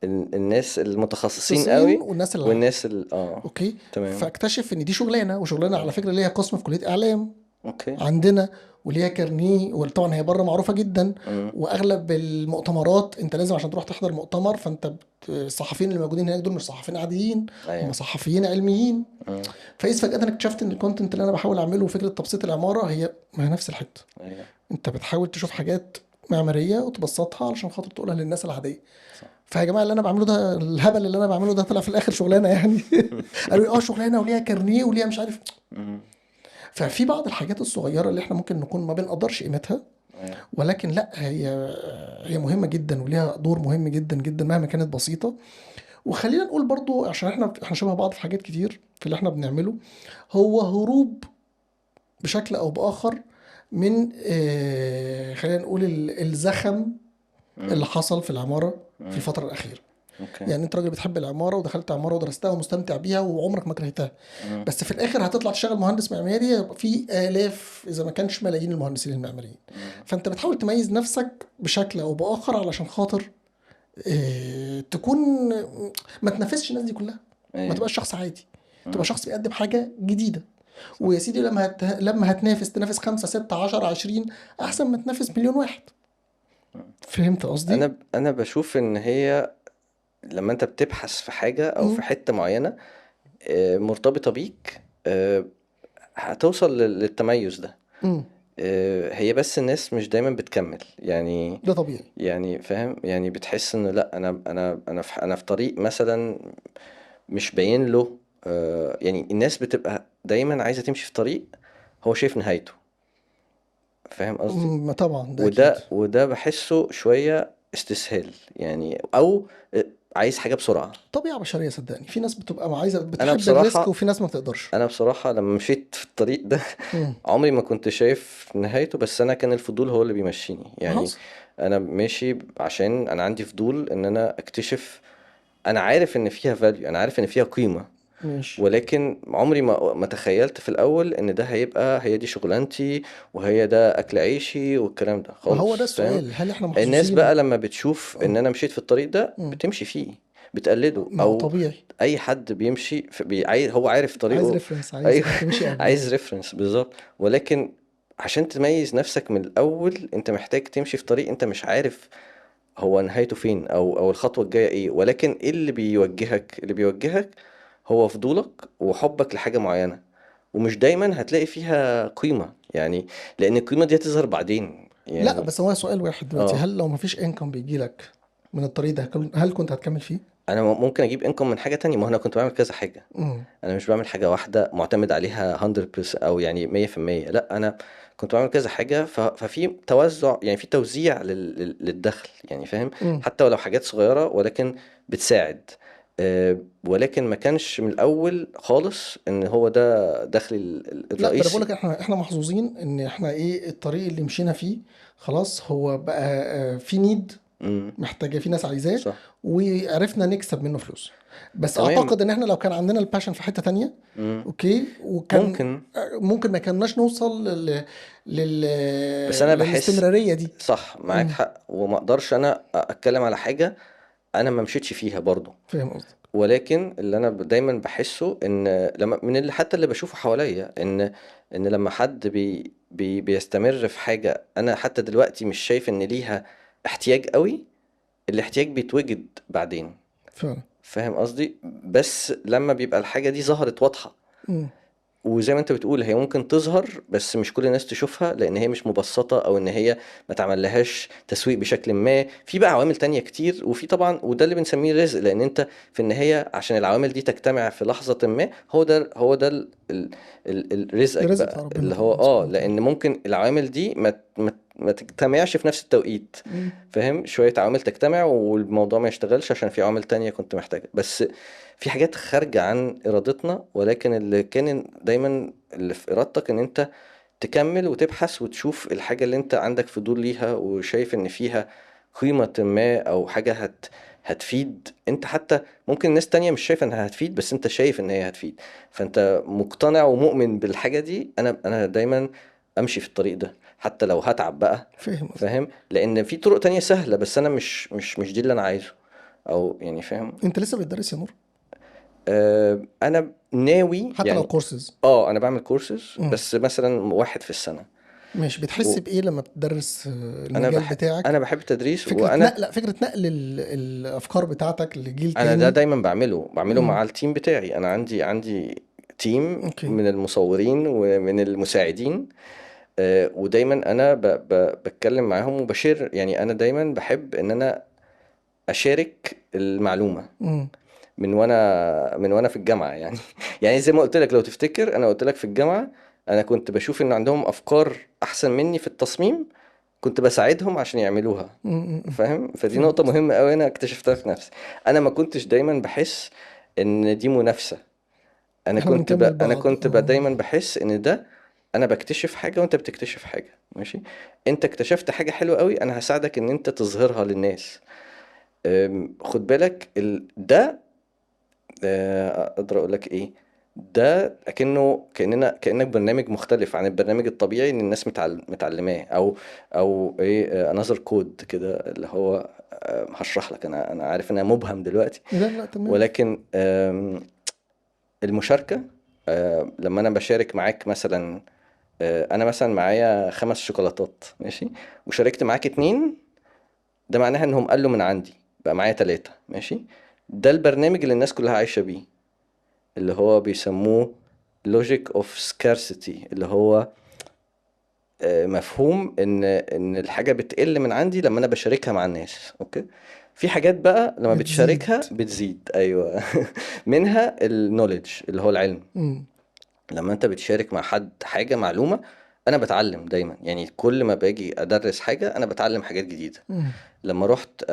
الناس المتخصصين والمخصصين قوي والناس العامه. والناس اوكي. تمام. فاكتشف ان دي شغلانه، وشغلانه على اه. فكره ليها قسم في كليه اعلام اوكي. عندنا، وليها كارنيه، وطبعا هي بره معروفه جدا. امم. واغلب المؤتمرات انت لازم عشان تروح تحضر مؤتمر، فانت الصحفيين اللي موجودين هناك دول مش صحفيين عاديين، هم ايوه. صحفيين علميين. امم. فاذ فجاه انا اكتشفت ان الكونتنت اللي انا بحاول اعمله وفكره تبسيط العماره هي ما هي نفس الحته. ايوه. انت بتحاول تشوف حاجات معماريه وتبسطها علشان خاطر تقولها للناس العاديه. صح. فيا جماعه اللي انا بعمله ده، الهبل اللي انا بعمله ده طلع في الاخر شغلانه يعني. قالوا لي اه شغلانه وليها كارنيه وليها مش عارف. امم. ففي بعض الحاجات الصغيره اللي احنا ممكن نكون ما بنقدرش قيمتها، ايوه. ولكن لا هي مهمه جدا وليها دور مهم جدا جدا مهما كانت بسيطه. وخلينا نقول برضو عشان احنا شبه بعض في حاجات كتير في اللي احنا بنعمله، هو هروب بشكل او باخر من خلينا نقول الزخم اللي امم. حصل في العماره في امم. الفتره الاخيره. اوكي. يعني انت راجل بتحب العماره ودخلت عماره ودرستها ومستمتع بيها وعمرك ما كرهتها، امم. بس في الاخر هتطلع تشتغل مهندس معماري، يبقى في الاف اذا ما كانش ملايين المهندسين المعماريين. امم. فانت بتحاول تميز نفسك بشكل او باخر علشان خاطر تكون ما تنافسش الناس دي كلها، ما ايوه. تبقاش شخص عادي، تبقى امم. شخص بيقدم حاجه جديده. ويا سيدي لما هتنافس تنافس 5 6 10 20 احسن ما تنافس مليون واحد. فهمت قصدي؟ انا بشوف ان هي لما انت بتبحث في حاجة او في مم. حتة معينة مرتبطة بيك، هتوصل للتميز ده. مم. هي بس الناس مش دايما بتكمل يعني. ده طبيعي. يعني فاهم، يعني بتحس ان لا، انا في طريق مثلا مش باين له. يعني الناس بتبقى دايما عايزة تمشي في طريق هو شايف نهايته. فاهم قصدي؟ طبعا ده اكيد. وده بحسه شوية استسهال يعني، او عايز حاجة بسرعة. طبيعة بشرية صدقني، في ناس بتبقى عايزة انا بتحب الريسك بصراحة وفي ناس ما بتقدرش. انا بصراحة لما مشيت في الطريق ده مم. عمري ما كنت شايف نهايته، بس انا كان الفضول هو اللي بيمشيني يعني. حصل. انا ماشي عشان انا عندي فضول ان انا اكتشف. انا عارف ان فيها فاليو، انا عارف ان فيها قيمة، ماشي. ولكن عمري ما تخيلت في الاول ان ده هي دي شغلانتي وهي ده اكل عيشي والكلام ده ما هو ده خالص. فاهم؟ السؤال، هل احنا الناس محظوظين؟ بقى لما بتشوف ان اه. انا مشيت في الطريق ده مم. بتمشي فيه، بتقلده. ما هو او طبيعي. اي حد بيمشي هو عارف عايز طريقه. ريفرنس، عايز ايوه. حد مشي قبله. عايز ريفرنس بالظبط. ولكن عشان تميز نفسك من الاول انت محتاج تمشي في طريق انت مش عارف هو نهايته فين، او الخطوه الجايه ايه. ولكن ايه اللي بيوجهك هو فضولك وحبك لحاجه معينه. ومش دايما هتلاقي فيها قيمه يعني، لان القيمه دي هتظهر بعدين لا يعني. بس هو سؤال واحد دلوقتي، اه، هل لو مفيش انكم بيجي لك من الطريق ده هل كنت هتكمل فيه؟ انا ممكن اجيب انكم من حاجه تانية. ما هو انا كنت بعمل كذا حاجه. امم. انا مش بعمل حاجه واحده معتمد عليها 100% او يعني 100%. لا، انا كنت بعمل كذا حاجه. ففي توزع يعني، في توزيع للدخل يعني. فاهم؟ امم. حتى ولو حاجات صغيره ولكن بتساعد. ولكن ما كانش من الاول خالص ان هو ده دخلي لا ده انا بقول الرئيسي. لك احنا محظوظين ان احنا ايه الطريق اللي مشينا فيه، خلاص هو بقى في نيد امم. محتاجه، في ناس عايزاه، صح. وعرفنا نكسب منه فلوس. بس تمام. اعتقد ان احنا لو كان عندنا الباشن في حتة تانية، امم. اوكي، وكان ممكن. ممكن ما كناش نوصل لل... بس انا بحس. للاستمرارية دي. صح، معاك امم. حق، وما اقدرش انا اتكلم على حاجه انا ما مشيتش فيها برضو. فاهم قصدك. ولكن اللي انا دايما بحسه ان لما من اللي حتى اللي بشوفه حواليا ان لما حد بيستمر في حاجة انا حتى دلوقتي مش شايف ان ليها احتياج قوي. الاحتياج بيتوجد بعدين. فعلا. فاهم قصدي؟ بس لما بيبقى الحاجة دي ظهرت واضحة، امم. وزي ما انت بتقول هي ممكن تظهر بس مش كل الناس تشوفها لان هي مش مبسطة، او ان هي ما تعملهاش تسويق بشكل ما. في بقى عوامل تانية كتير، وفي طبعا وده اللي بنسميه رزق. لان انت في النهاية عشان العوامل دي تجتمع في لحظة ما، هو ده رزقك الرزق بتاع بقى ربنا اللي هو طبعا سبحانه وتعالى. لان ممكن العوامل دي ما تجتمعش في نفس التوقيت. امم. فاهم؟ شوية عوامل تجتمع والموضوع ما يشتغلش عشان في عوامل تانية كنت محتاجها. بس في حاجات خارجة عن إرادتنا، ولكن اللي كان دايما اللي في إرادتك إن أنت تكمل وتبحث وتشوف الحاجة اللي أنت عندك فضول ليها وشايف إن فيها قيمة ما، أو حاجة هتفيد. أنت حتى ممكن ناس تانية مش شايفة إنها هتفيد، بس أنت شايف إن هي هتفيد. فأنت مقتنع ومؤمن بالحاجة دي. أنا دايما أمشي في الطريق ده حتى لو هتعب بقى. فاهم قصدك. فاهم؟ لأن في طرق تانية سهلة، بس أنا مش دي اللي أنا عايزه. أو يعني فاهم. انت لسه بتدرس يا نور؟ انا ناوي حتى لو يعني. كورسز؟ انا بعمل كورسز امم. بس مثلا واحد في السنة. مش بتحس و... بايه لما بتدرس انا المجال بحب انا بتاعك؟ بحب التدريس. فكرة وانا نقل، الافكار بتاعتك لجيل انا ده تاني. دايما بعمله امم. مع التيم بتاعي. انا عندي تيم اوكي. من المصورين ومن المساعدين. ودايما انا بتكلم معاهم وبشير يعني. انا دايما بحب ان انا اشارك المعلومة امم. من وانا في الجامعه يعني. يعني زي ما قلت لك، لو تفتكر انا قلت لك في الجامعه انا كنت بشوف ان عندهم افكار احسن مني في التصميم، كنت بساعدهم عشان يعملوها. امم. فاهم؟ فدي فاهم نقطه قصدك. مهمه قوي انا اكتشفتها في نفسي. انا ما كنتش دايما بحس ان دي منافسه. احنا بنكمل انا بعض، كنت اه. دايما بحس ان ده انا بكتشف حاجه وانت بتكتشف حاجه. ماشي؟ انت اكتشفت حاجه حلوه قوي، انا هساعدك ان انت تظهرها للناس. خد بالك ده اقدر اقول لك ايه. ده كانك برنامج مختلف عن البرنامج الطبيعي ان الناس متعلماه، او ايه، انذر كود كده اللي هو هشرح لك. انا عارف ان انا مبهم دلوقتي. لا لا تمام. ولكن المشاركة لما انا بشارك معاك مثلا، انا مثلا معايا 5 شوكولاتات ماشي، وشاركت معاك 2، ده معناها انهم قالوا من عندي بقى معايا 3 ماشي. ده البرنامج اللي الناس كلها عايشة بيه، اللي هو بيسموه logic of scarcity، اللي هو مفهوم ان الحاجة بتقل من عندي لما انا بشاركها مع الناس. اوكي، في حاجات بقى لما بتزيد. بتشاركها بتزيد، ايوه. منها النوليدج اللي هو العلم. مم. لما انت بتشارك مع حد حاجة معلومة، انا بتعلم دايما، يعني كل ما باجي ادرس حاجة انا بتعلم حاجات جديدة. مم. لما رحت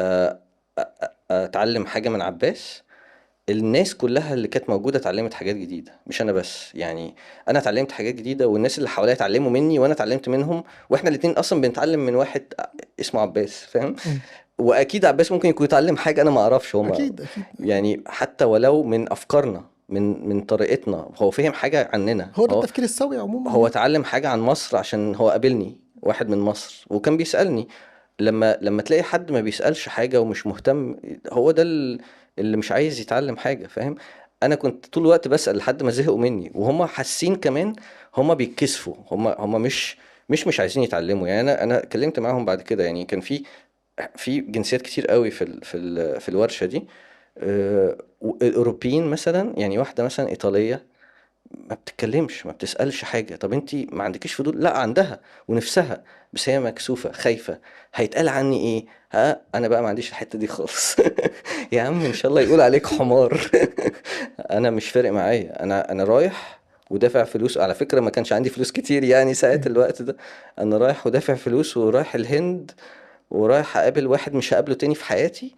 اتعلم حاجة من عباس، الناس كلها اللي كانت موجودة اتعلمت حاجات جديدة، مش انا بس يعني. انا اتعلمت حاجات جديدة والناس اللي حواليا اتعلموا مني وانا اتعلمت منهم، واحنا الاتنين اصلا بنتعلم من واحد اسمه عباس، فاهم؟ مم. واكيد عباس ممكن يكون يتعلم حاجة انا ما اعرفش هما، اكيد اكيد. يعني حتى ولو من افكارنا، من طريقتنا، هو فهم حاجة عننا. هو ده هو التفكير السوي عموما هو يعني. اتعلم حاجة عن مصر عشان هو قابلني واحد من مصر وكان بيسألني. لما تلاقي حد ما بيسألش حاجة ومش مهتم، هو ده اللي مش عايز يتعلم حاجة، فاهم؟ انا كنت طول الوقت بسأل لحد ما زهقوا مني، وهم حاسين كمان، هم بيتكسفوا، هم مش عايزين يتعلموا. يعني انا اتكلمت معاهم بعد كده، يعني كان في جنسيات كتير قوي في الورشة دي. اوروبيين مثلا، يعني واحدة مثلا ايطالية ما بتتكلمش، ما بتسألش حاجة. طب انتي ما عندكيش فضول؟ لا، عندها ونفسها، بس هي مكسوفة خايفة. هيتقال عني ايه؟ ها، انا بقى ما عنديش الحتة دي خالص. يا عم ان شاء الله يقول عليك حمار. انا مش فارق معايا، انا رايح ودافع فلوس. على فكرة ما كانش عندي فلوس كتير يعني ساعة الوقت ده. انا رايح ودافع فلوس ورايح الهند، ورايح اقابل واحد مش هقابله تاني في حياتي،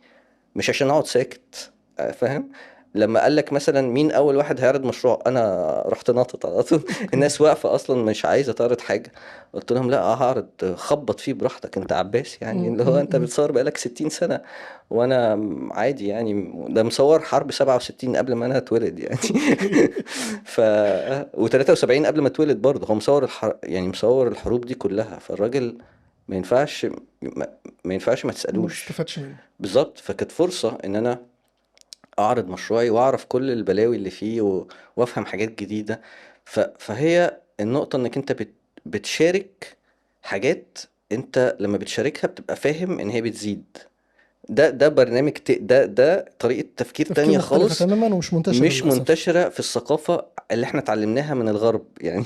مش عشان اقعد ساكت. فاهم؟ لما قال لك مثلا مين اول واحد هيعرض مشروع، انا رحت ناطط على طول. الناس واقفه اصلا مش عايزه تعرض حاجه، قلت لهم لا هعرض، خبط فيه براحتك، انت عباس يعني، مم. اللي هو مم. انت مم. بتصور بقالك 60 سنه، وانا عادي يعني، ده مصور حرب 67 قبل ما انا اتولد يعني. اوكي. ف و73 قبل ما اتولد برضه، هو مصور يعني مصور الحروب دي كلها. فالراجل ما ينفعش ما ينفعش ما ما تسألوش. تستفادش منه. بالظبط، فكانت فرصة ان انا اعرض مشروعي واعرف كل البلاوي اللي فيه وافهم حاجات جديدة. فهي النقطة انك انت بتشارك حاجات، انت لما بتشاركها بتبقى فاهم ان هي بتزيد. ده برنامج ده طريقة تفكير تفكير تانية مختلفة خالص، تماما ومش منتشرة مش للأسف. منتشرة في الثقافة اللي احنا اتعلمناها من الغرب يعني.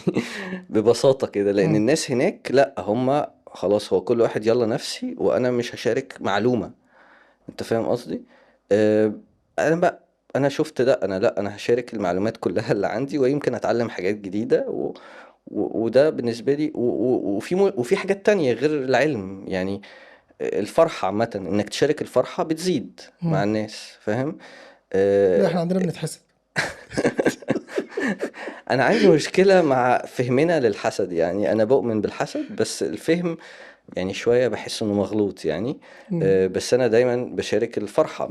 ببساطة كده، لان مم. الناس هناك لا، هم خلاص هو كل واحد يلا نفسي، وانا مش هشارك معلومة. انت فاهم قصدي؟ آه، انا بقى، انا شفت ده، انا لا، انا هشارك المعلومات كلها اللي عندي، ويمكن اتعلم حاجات جديدة وده بالنسبة لي وفي حاجات تانية غير العلم يعني. الفرحة عامة، انك تشارك الفرحة بتزيد مع مم. الناس، فاهم؟ لا احنا آه، عندنا بنتحسد. انا عندي مشكلة مع فهمنا للحسد، يعني انا بؤمن بالحسد بس الفهم يعني شوية بحس انه مغلوط يعني. مم. بس انا دايما بشارك الفرحة،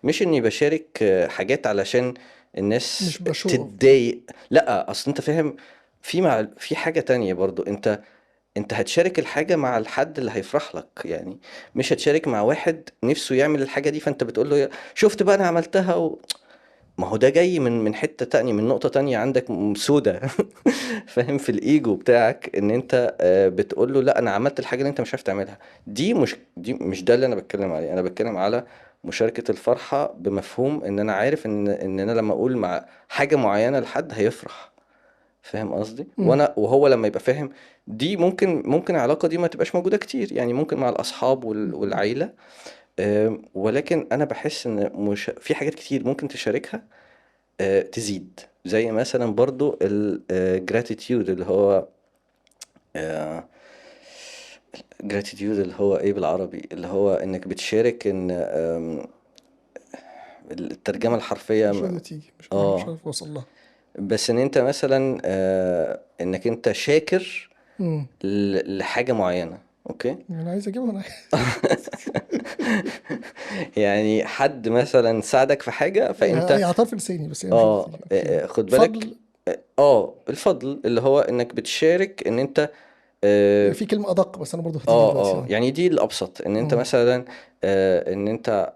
مش اني بشارك حاجات علشان الناس مش بشو اوف يعني. تتضايق. لا، اصل انت فاهم، في حاجة تانية برضو. انت هتشارك الحاجة مع الحد اللي هيفرح لك يعني، مش هتشارك مع واحد نفسه يعمل الحاجة دي فانت بتقول له شفت بقى انا عملتها ما هو ده جاي من حتة تانية، من نقطة تانية عندك سودة. فاهم؟ في الايجو بتاعك ان انت بتقول له لا انا عملت الحاجة اللي انت مش عارف تعملها. دي مش ده اللي انا بتكلم عليه. انا بتكلم على مشاركة الفرحة بمفهوم ان انا عارف ان انا لما اقول مع حاجة معينة لحد هيفرح. فاهم قصدي؟ مم. وهو لما يبقى فاهم، دي ممكن العلاقة دي ما تبقاش موجودة كتير يعني، ممكن مع الاصحاب مم. والعيلة. ولكن انا بحس ان مش في حاجات كتير ممكن تشاركها تزيد، زي مثلا برضو الجراتيتيود اللي هو جراتيتيود اللي هو ايه بالعربي، اللي هو انك بتشارك ان الترجمة الحرفية مش راضية تيجي، مش اه عارف اوصل لها. بس ان انت مثلا انك انت شاكر مم. لحاجة معينة. اوكي. انا عايز اجيبها انا. يعني حد مثلا ساعدك في حاجة فانت هي عطار في لساني بس هي مش راضية اه تيجي. اوكي. خد بالك. فضل. الفضل اللي هو انك بتشارك ان انت هي اه في كلمة ادق بس انا برضو هتيجي دلوقتي يعني. يعني دي الابسط، ان انت مم. مثلا ان انت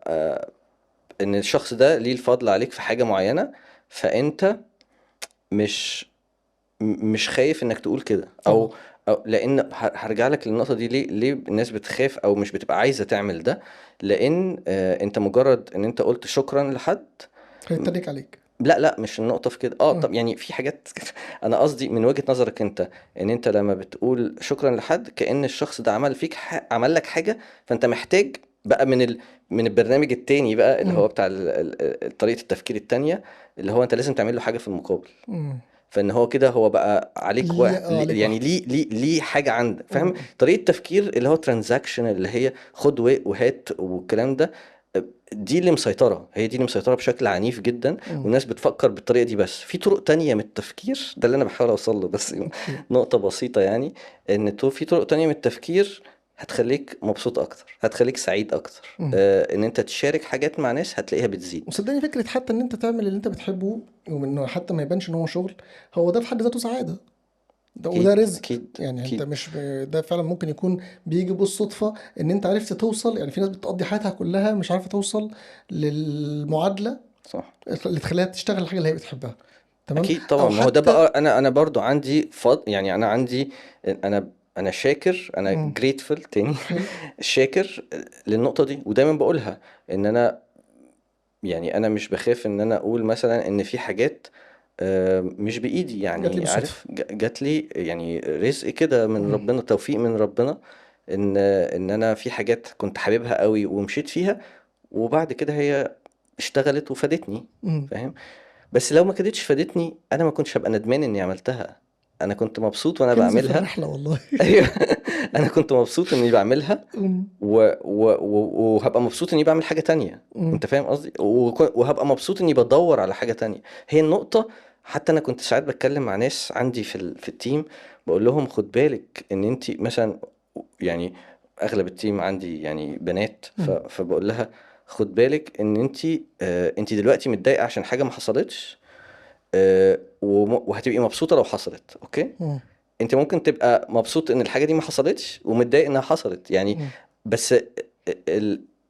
ان الشخص ده ليه الفضل عليك في حاجة معينة، فانت مش مش خايف انك تقول كده، اه. او لان هرجع لك للنقطه دي. ليه الناس بتخاف او مش بتبقى عايزه تعمل ده؟ لان انت مجرد ان انت قلت شكرا لحد. هيتريق عليك. لا لا، مش النقطة في كده. اه. طب يعني في حاجات انا قصدي من وجهة نظرك انت، ان انت لما بتقول شكرا لحد كأن الشخص ده عمل فيك عمل لك حاجة، فانت محتاج بقى من البرنامج التاني بقى اللي مم. هو بتاع طريقة التفكير التانية، اللي هو انت لازم تعمل له حاجة في المقابل. مم. فان هو كده هو بقى عليك ليه واحد، عليك يعني واحدة. ليه حاجة عندك، فاهم؟ مم. طريقة تفكير اللي هو ترانزاكشن، اللي هي خد وهات والكلام ده. دي اللي مسيطرة، هي دي اللي مسيطرة بشكل عنيف جدا. مم. والناس بتفكر بالطريقة دي، بس في طرق تانية من التفكير، ده اللي أنا بحاول أوصل له بس. اوكي. نقطة بسيطة يعني، إن في طرق تانية من التفكير هتخليك مبسوط أكتر، هتخليك سعيد أكتر. مم. إن أنت تشارك حاجات مع ناس هتلاقيها بتزيد. وصدقني فكرة حتى ان انت تعمل اللي انت بتحبه، وانه حتى ما يبانش ان هو شغل، هو ده في حد ذاته سعادة. وده أكيد رزق. أكيد يعني انت أكيد. مش ده فعلا ممكن يكون بيجي بالصدفة ان انت عرفت توصل. يعني في ناس بتقضي حياتها كلها مش عارفة توصل للمعادلة صح. اللي تخليها تشتغل الحاجة اللي هي بتحبها. تمام. اكيد طبعا، او ما هو ده حتى. بقى. انا برضو عندي يعني انا عندي، انا شاكر، انا مم. جريتفul تاني. حلو. شاكر للنقطة دي، ودايما بقولها ان انا، يعني انا مش بخاف ان انا اقول مثلا ان في حاجات مش بايدي، جات لي يعني بالصدفة. عارف، جات لي يعني رزق كده من مم. ربنا، توفيق من ربنا. ان انا في حاجات كنت حاببها قوي ومشيت فيها، وبعد كده هي اشتغلت وفادتني، مم. فاهم؟ بس لو ما كانتش فادتني انا ما كنتش هبقى ندمان اني عملتها. انا كنت مبسوط وانا كنز في بعملها. الرحلة والله. ايوه. انا كنت مبسوط اني بعملها، مم. وهبقى مبسوط اني بعمل حاجة تانية. مم. انت فاهم قصدي؟ وهبقى مبسوط اني بدور على حاجة تانية. هي النقطة. حتى انا كنت ساعات بتكلم مع ناس عندي في التيم، بقول لهم خد بالك ان انت مثلا، يعني اغلب التيم عندي يعني بنات، مم. فبقول لها خد بالك ان انت دلوقتي متضايقة عشان حاجة ما حصلتش، وهتبقي مبسوطة لو حصلت، اوكي؟ مم. انت ممكن تبقى مبسوط ان الحاجة دي ما حصلتش ومتضايق انها حصلت يعني. مم. بس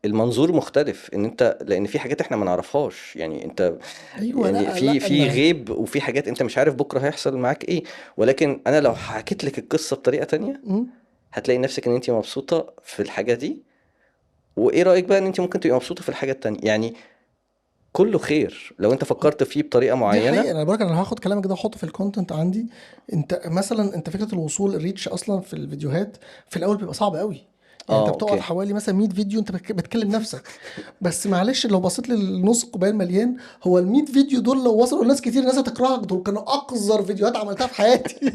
المنظور مختلف، ان انت لان في حاجات احنا ما نعرفهاش، يعني انت، ايوه. يعني لا في لا في انا. غيب، وفي حاجات انت مش عارف بكرة هيحصل معاك ايه. ولكن انا لو حكيت لك القصة بطريقة تانية، مم. هتلاقي نفسك ان انت مبسوطة في الحاجة دي. وايه رأيك بقى ان انت ممكن تبقي مبسوطة في الحاجة التانية يعني؟ كله خير لو انت فكرت فيه بطريقة دي معينة. حقيقة. انا بقولك انا هاخد كلامك ده واحطه في الكونتنت عندي. انت مثلا انت فكرة الوصول الريتش اصلا في الفيديوهات في الاول بيبقى صعب قوي. يعني انت اه بتقعد اوكي. حوالي مثلا 100 فيديو انت بتكلم نفسك. بس معلش لو بصيت للنص الكوبايه المليان، هو ال 100 فيديو دول لو وصلوا لناس كتير الناس هتكرهك. دول كانوا اقذر فيديوهات عملتها في حياتي.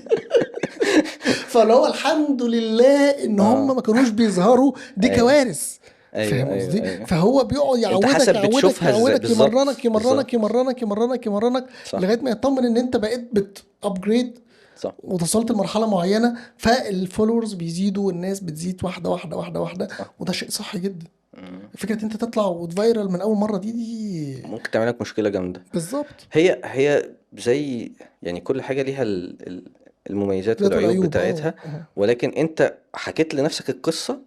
فاللي هو الحمد لله ان هم اه. ما كانوش بيظهروا. دي ايوه كوارث. ايوه فاهم ايوه قصدي؟ ايوه. فهو بيقعد انت يعودك حسب يعودك بتشوفها ازاي، يعودك يمرنك بالظبط يمرنك بالظبط. يمرنك يمرنك يمرنك صح لغايه ما يطمن ان انت بقيت ابجريد صح. ووصلت لمرحله معينه. فالفولورز بيزيدوا والناس بتزيد واحده واحده واحده واحده. صح. وده شيء صحي جدا. مم. فكره انت تطلع وتفايرل من اول مره دي. ممكن تعمل لك مشكلة جامدة. بالظبط. هي زي، يعني كل حاجة ليها المميزات ذات والعيوب العيوب. بتاعتها. ولكن انت حكيت لنفسك القصة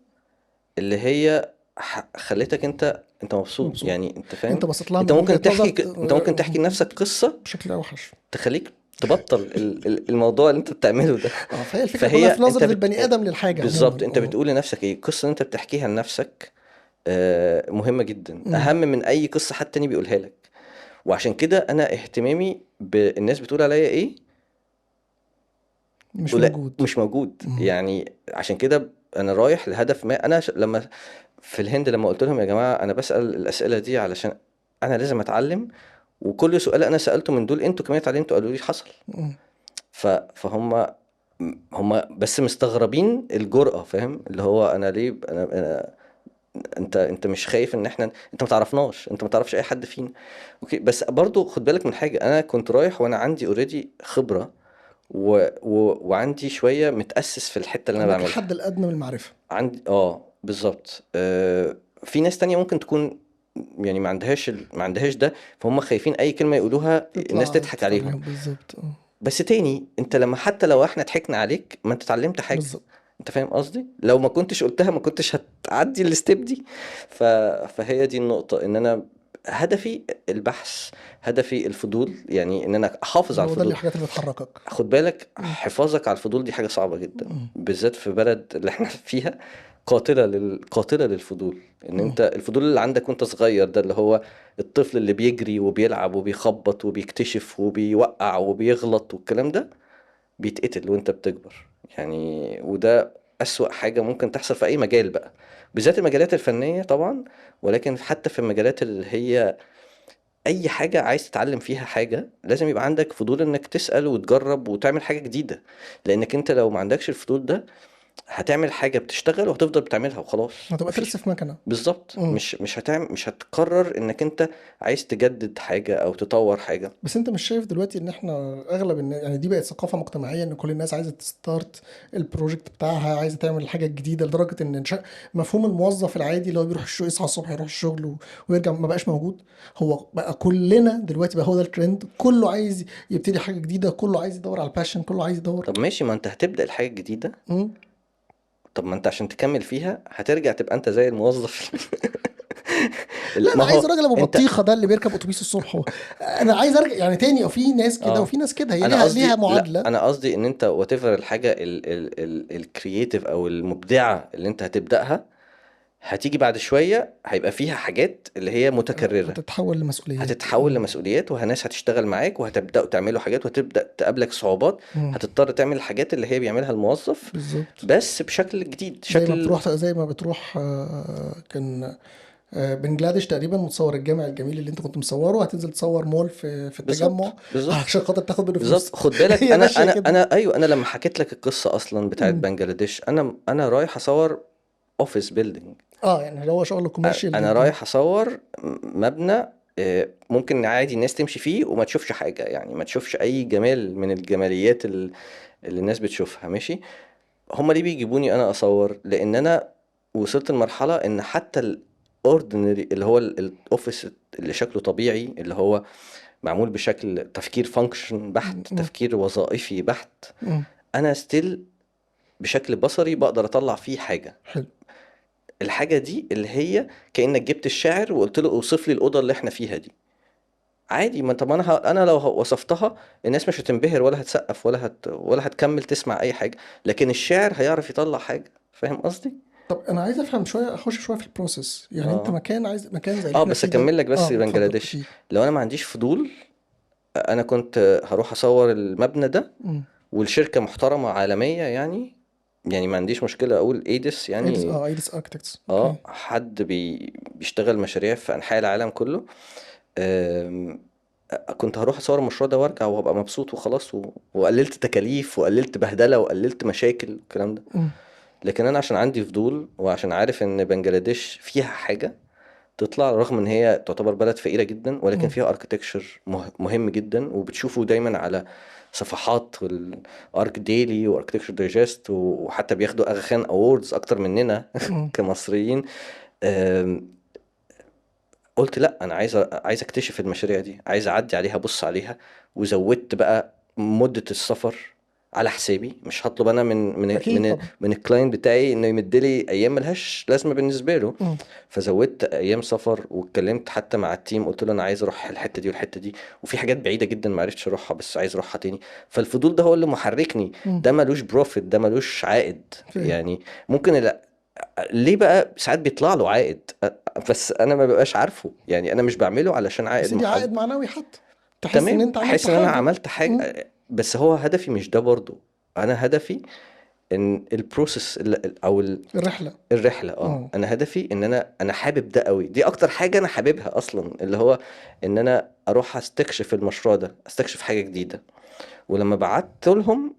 اللي هي خلتك انت مبسوط، مبسوط. يعني انت انت فاهم. بصيت لها انت من ممكن وجهه نظر تحكي انت ممكن تحكي لنفسك قصة بشكل اوحش. تخليك تبطل الموضوع اللي انت بتعمله ده. اه. فهي الفكره فهي كلها في انت نظره البني ادم للحاجه بالظبط عموما. انت اه. بتقول لنفسك ايه القصة اللي انت بتحكيها لنفسك. مهمة جدا، أمم. اهم من اي قصة حد تاني بيقولها لك. وعشان كده انا اهتمامي بالناس بتقول عليا ايه. مش ولا موجود. مش موجود أمم. يعني. عشان كده انا رايح لهدف ما. انا لما في الهند لما قلت لهم يا جماعة انا بسأل الاسئلة دي علشان انا لازم اتعلم، وكل سؤال انا سألته من دول انتوا كمان اتعلمتوا، قالوا لي حصل. أمم. فهم بس مستغربين الجرأة، فاهم؟ اللي هو انا ليه انا انت مش خايف ان احنا، انت ما تعرفناش، انت ما تعرفش اي حد فينا. اوكي، بس برضو خد بالك من حاجة. انا كنت رايح وانا عندي اوريدي خبرة، وعندي شوية متأسس في الحتة اللي انا عندك بعملها. الحد الادنى من المعرفه. عندي بالظبط. في ناس تانية ممكن تكون يعني ما عندهاش ده، فهم خايفين اي كلمة يقولوها الناس تطلع تضحك عليهم. عليهم بالظبط. اه. بس تاني، انت لما حتى لو احنا ضحكنا عليك، ما انت اتعلمت حاجة. بالظبط. انت فاهم قصدي؟ لو ما كنتش قلتها ما كنتش هتعدي الستيب دي. ف... فهي دي النقطة، ان انا هدفي البحث، هدفي الفضول، يعني ان انا احافظ على هو ده اللي الفضول. الحاجات اللي بتحركك. خد بالك، مم. حفاظك على الفضول دي حاجة صعبة جدا، مم. بالذات في بلد اللي احنا فيها، قاتلة للفضول. ان مم. انت الفضول اللي عندك وانت صغير ده، اللي هو الطفل اللي بيجري وبيلعب وبيخبط وبيكتشف وبيوقع وبيغلط والكلام ده، بيتقتل وانت بتكبر يعني. وده أسوأ حاجة ممكن تحصل في أي مجال بقى، بالذات المجالات الفنية طبعا، ولكن حتى في المجالات اللي هي أي حاجة عايز تتعلم فيها حاجة، لازم يبقى عندك فضول إنك تسأل وتجرب وتعمل حاجة جديدة. لأنك أنت لو ما عندكش الفضول ده، هتعمل حاجة بتشتغل وهتفضل بتعملها وخلاص. هتبقى مفيش، ترس في مكنه. بالظبط، مم. مش هتقرر إنك أنت عايز تجدد حاجة أو تطور حاجة. بس انت مش شايف دلوقتي ان احنا اغلب الناس، يعني دي بقت ثقافه مجتمعيه ان كل الناس عايزه تستارت البروجكت بتاعها، عايزه تعمل الحاجه الجديده، لدرجه ان مفهوم الموظف العادي اللي هو بيروح الشغل، يصحى الصبح يروح الشغل ويرجع، ما بقاش موجود. هو بقى كلنا دلوقتي بقى هو ده الترند، كله عايز يبتدي حاجه جديده، كله عايز يدور على الباشن، كله عايز يدور. طب ماشي، ما أنت هتبدأ الحاجة الجديدة. مم. طب ما انت عشان تكمل فيها هترجع تبقى انت زي الموظف. لا انا ما عايز هو الراجل ابو انت، بطيخه ده اللي بيركب اتوبيس الصبح هو. انا عايز ارجع يعني تاني، او في ناس كده اه وفي ناس كده، هي انا ليها قصدي، لا معادله. انا قصدي ان انت whatever الحاجة الكرييتيف او المبدعة اللي انت هتبدأها، هتيجي بعد شوية هيبقى فيها حاجات اللي هي متكررة، هتتحول لمسؤوليات. هتتحول لمسؤوليات، وناس هتشتغل معاك وهتبدأوا تعملوا حاجات وهتبدأ تقابلك صعوبات، مم. هتضطر تعمل الحاجات اللي هي بيعملها الموظف، بالظبط. بس بشكل جديد، شكل. زي ما بتروح كان بنجلاديش تقريبا، متصور الجامع الجميل اللي انت كنت مصوره، هتنزل تصور مول في التجمع بالظبط، بالظبط، عشان خاطر تاخد منه فلوس. بالظبط. خد بالك، هي انا ماشيه انا كده. انا ايوه، انا لما حكيت لك القصه اصلا بتاعت مم. بنجلاديش، انا رايح اصور اوفيس بيلدينج. اه يعني هو شغل كوميرشال انا جدا. رايح اصور مبنى، ممكن عادي الناس تمشي فيه وما تشوفش حاجه، يعني ما تشوفش اي جمال من الجماليات اللي الناس بتشوفها، ماشي. هما ليه بيجيبوني انا اصور؟ لان انا وصلت لمرحله ان حتى الاوردينري اللي هو الاوفيس اللي شكله طبيعي، اللي هو معمول بشكل تفكير فانكشن بحت، مم. تفكير وظائفي بحت، مم. انا ستيل بشكل بصري بقدر اطلع فيه حاجة. حلو. الحاجة دي اللي هي كأنك جبت الشاعر وقلت له اوصف لي الأوضة اللي احنا فيها دي، عادي. ما طب انا لو وصفتها، الناس مش هتنبهر ولا هتسقف ولا هتكمل تسمع اي حاجة، لكن الشاعر هيعرف يطلع حاجة. فاهم قصدي؟ طب انا عايز افهم شويه، اخش شويه في البروسيس. يعني انت اه مكان، عايز مكان زي اللي اه احنا بس فيه ده. اكمل لك بس اه اتفضل بنجلاديش. اكيد. لو انا ما عنديش فضول، انا كنت هروح اصور المبنى ده، مم. والشركة محترمة عالمية يعني ما عنديش مشكلة اقول ايدس ايدس، يعني. ايدس اركتكتس، اوكي. اه حد بيشتغل مشاريع في انحاء العالم كله. آم، كنت هروح اصور المشروع ده وارجع وابقى مبسوط وخلاص، وقللت تكاليف وقللت بهدلة وقللت مشاكل والكلام ده. مم. لكن انا عشان عندي فضول، وعشان عارف ان بنجلاديش فيها حاجة تطلع، رغم ان هي تعتبر بلد فقيرة جدا، ولكن مم. فيها اركتكتشر مهم جدا، وبتشوفه دايما على صفحات الارك ديلي واركتكتشر دايجست، وحتى بياخدوا اغاخان اووردز اكتر مننا مم. كمصريين. آم، قلت لا، انا عايز اكتشف المشاريع دي، عايز اعدي عليها ابص عليها. وزودت بقى مدة السفر على حسابي، مش هطلب انا اكيد طبعا. من الكلاينت بتاعي انه يمد لي ايام ملهاش لازمه بالنسبه له. مم. فزودت ايام سفر، واتكلمت حتى مع التيم، قلت له انا عايز اروح الحته دي والحته دي، وفي حاجات بعيده جدا ما عرفتش اروحها بس عايز اروحها تاني. فالفضول ده هو اللي محركني. مم. ده ملوش بروفيت، ده ملوش عائد فاهم. يعني. ممكن ليه بقى ساعات بيطلع له عائد، بس انا ما ببقاش عارفه، يعني انا مش بعمله علشان يا عائد سيدي محدد. عائد معنوي حتى، تحس ان تمام، انت عملت احس ان انا حاجه. عملت مم. حاجه، بس هو هدفي مش ده برضو. انا هدفي ان البروسيس او الرحله. الرحله. مم. انا هدفي ان انا حابب ده قوي، دي اكتر حاجه انا حاببها اصلا، اللي هو ان انا اروح استكشف المشروع ده، استكشف حاجه جديده. ولما بعت لهم،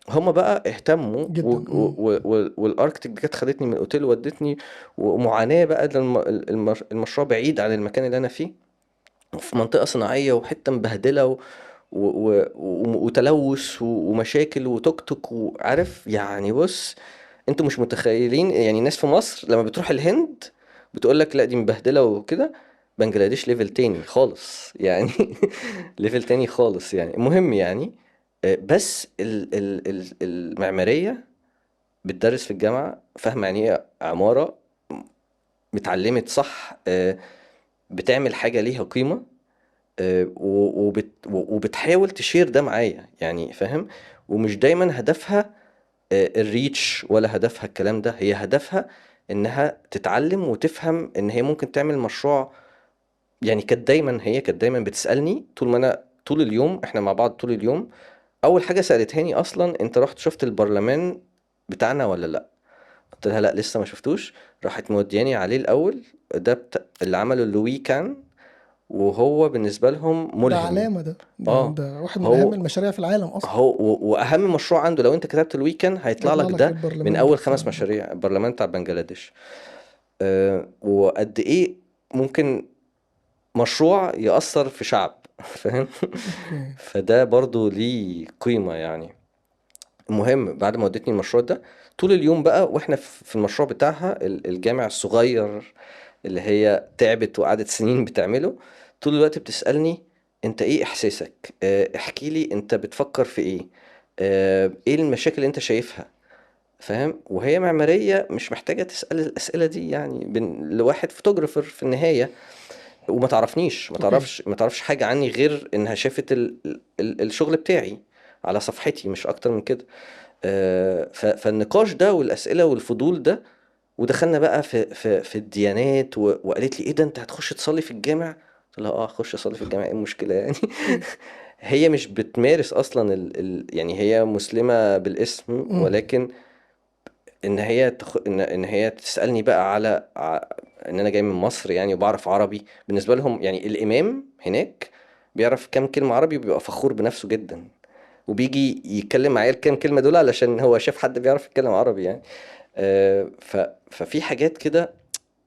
هم بقى اهتموا، جدا. مم. والاركتيك دي كانت خدتني من الاوتيل ودتني، ومعاناه بقى، ده المشروع بعيد عن المكان اللي انا فيه، في منطقة صناعية وحتة مبهدلة وتلوث ومشاكل وتوك توك وعارف يعني. بص، انتوا مش متخيلين يعني، الناس في مصر لما بتروح الهند بتقول لك لا دي مبهدلة وكده. بنجلاديش ليفل تاني خالص يعني. ليفل تاني خالص يعني. المهم يعني، بس المعمارية بتدرس في الجامعة، فاهمة يعني ايه عمارة، متعلمت صح. بتعمل حاجة ليها قيمة، وبتحاول تشير ده معايا يعني، فاهم؟ ومش دايما هدفها الريتش، ولا هدفها الكلام ده. هي هدفها انها تتعلم وتفهم ان هي ممكن تعمل مشروع. يعني هي كانت دايما بتسألني طول ما انا طول اليوم احنا مع بعض طول اليوم. اول حاجة سألتهاني اصلا: انت رحت شفت البرلمان بتاعنا ولا لا؟ قلت لها لا، لسه ما شفتوش. راحت مودياني عليه الاول. ده اللي عمله لوي كان، وهو بالنسبة لهم ده ملهم. علامة، ده اه. ده واحد من أهم هو المشاريع في العالم أصلا. واهم مشروع عنده لو انت كتبت الويكند هيطلع هيطلع لك لك ده من البرلمان اول 5 بتاع. مشاريع البرلمان بتاع بنجلاديش. وقد ايه ممكن مشروع يأثر في شعب فاهم؟ أوكي. فده برضو ليه قيمة يعني. المهم بعد ما ودتني المشروع ده، طول اليوم بقى واحنا في المشروع بتاعها الجامع الصغير اللي هي تعبت وقعدت سنين بتعمله، طول الوقت بتسألني: انت ايه احساسك؟ احكي لي انت بتفكر في ايه؟ ايه المشاكل اللي انت شايفها؟ فاهم؟ وهي معمارية مش محتاجة تسأل الأسئلة دي يعني، لواحد فوتوغرافر في النهاية. وما تعرفنيش ما طبيعي. تعرفش ما تعرفش حاجة عني غير انها شافت الشغل بتاعي على صفحتي، مش اكتر من كده. فالنقاش ده والأسئلة والفضول ده. ودخلنا بقى في الديانات، وقالت لي: ايه ده، انت هتخش تصلي في الجامع؟ قلت لها: اه، اخش اصلي في الجامع، ايه المشكلة يعني؟ أوكي. هي مش بتمارس اصلا يعني هي مسلمة بالاسم، امم. ولكن ان هي تسألني بقى ان انا جاي من مصر يعني، وبعرف عربي. بالنسبة لهم يعني الامام هناك بيعرف كام كلمة عربي، وبيبقى فخور بنفسه جدا، وبيجي يتكلم معايا الكام كلمة دول علشان هو شاف حد بيعرف يتكلم عربي يعني. ففي حاجات كده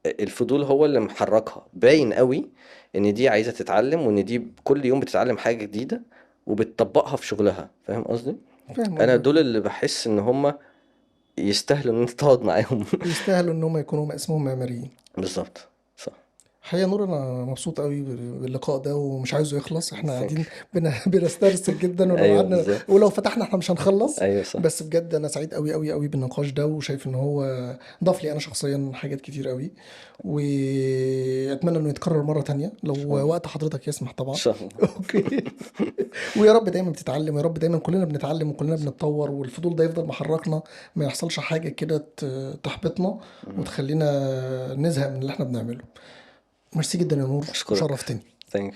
الفضول هو اللي محركها، باين قوي ان دي عايزة تتعلم، وان دي كل يوم بتتعلم حاجة جديدة وبتطبقها في شغلها. فاهم قصدي؟ فاهم انا قصدك. دول اللي بحس ان هم يستاهلوا ان انت تقعد معاهم. يستاهلوا إن هم يكونوا اسمهم معماريين. بالظبط. صح. حقيقة يا نور، أنا مبسوط قوي باللقاء ده ومش عايزه يخلص. احنا ثانك قاعدين بنسترسل جدا، ولو ايوه قعدنا بالظبط. ولو فتحنا احنا مش هنخلص. ايوه صح. بس بجد أنا سعيد قوي قوي قوي بالنقاش ده، وشايف إن هو ضاف لي أنا شخصيا حاجات كتير قوي. وأتمنى إنه يتكرر مرة تانية لو ان شاء الله. وقت حضرتك يسمح ان طبعا. شاء الله. اوكي. ويا رب دايما بتتعلم، ويا رب دايما كلنا بنتعلم وكلنا بنتطور، والفضول ده يفضل محركنا. ما يحصلش حاجة كده تحبطنا مهم. وتخلينا نزهق من اللي احنا بنعمله. ميرسي جدا يا نور، اشكرك. وشرفتني. ثانك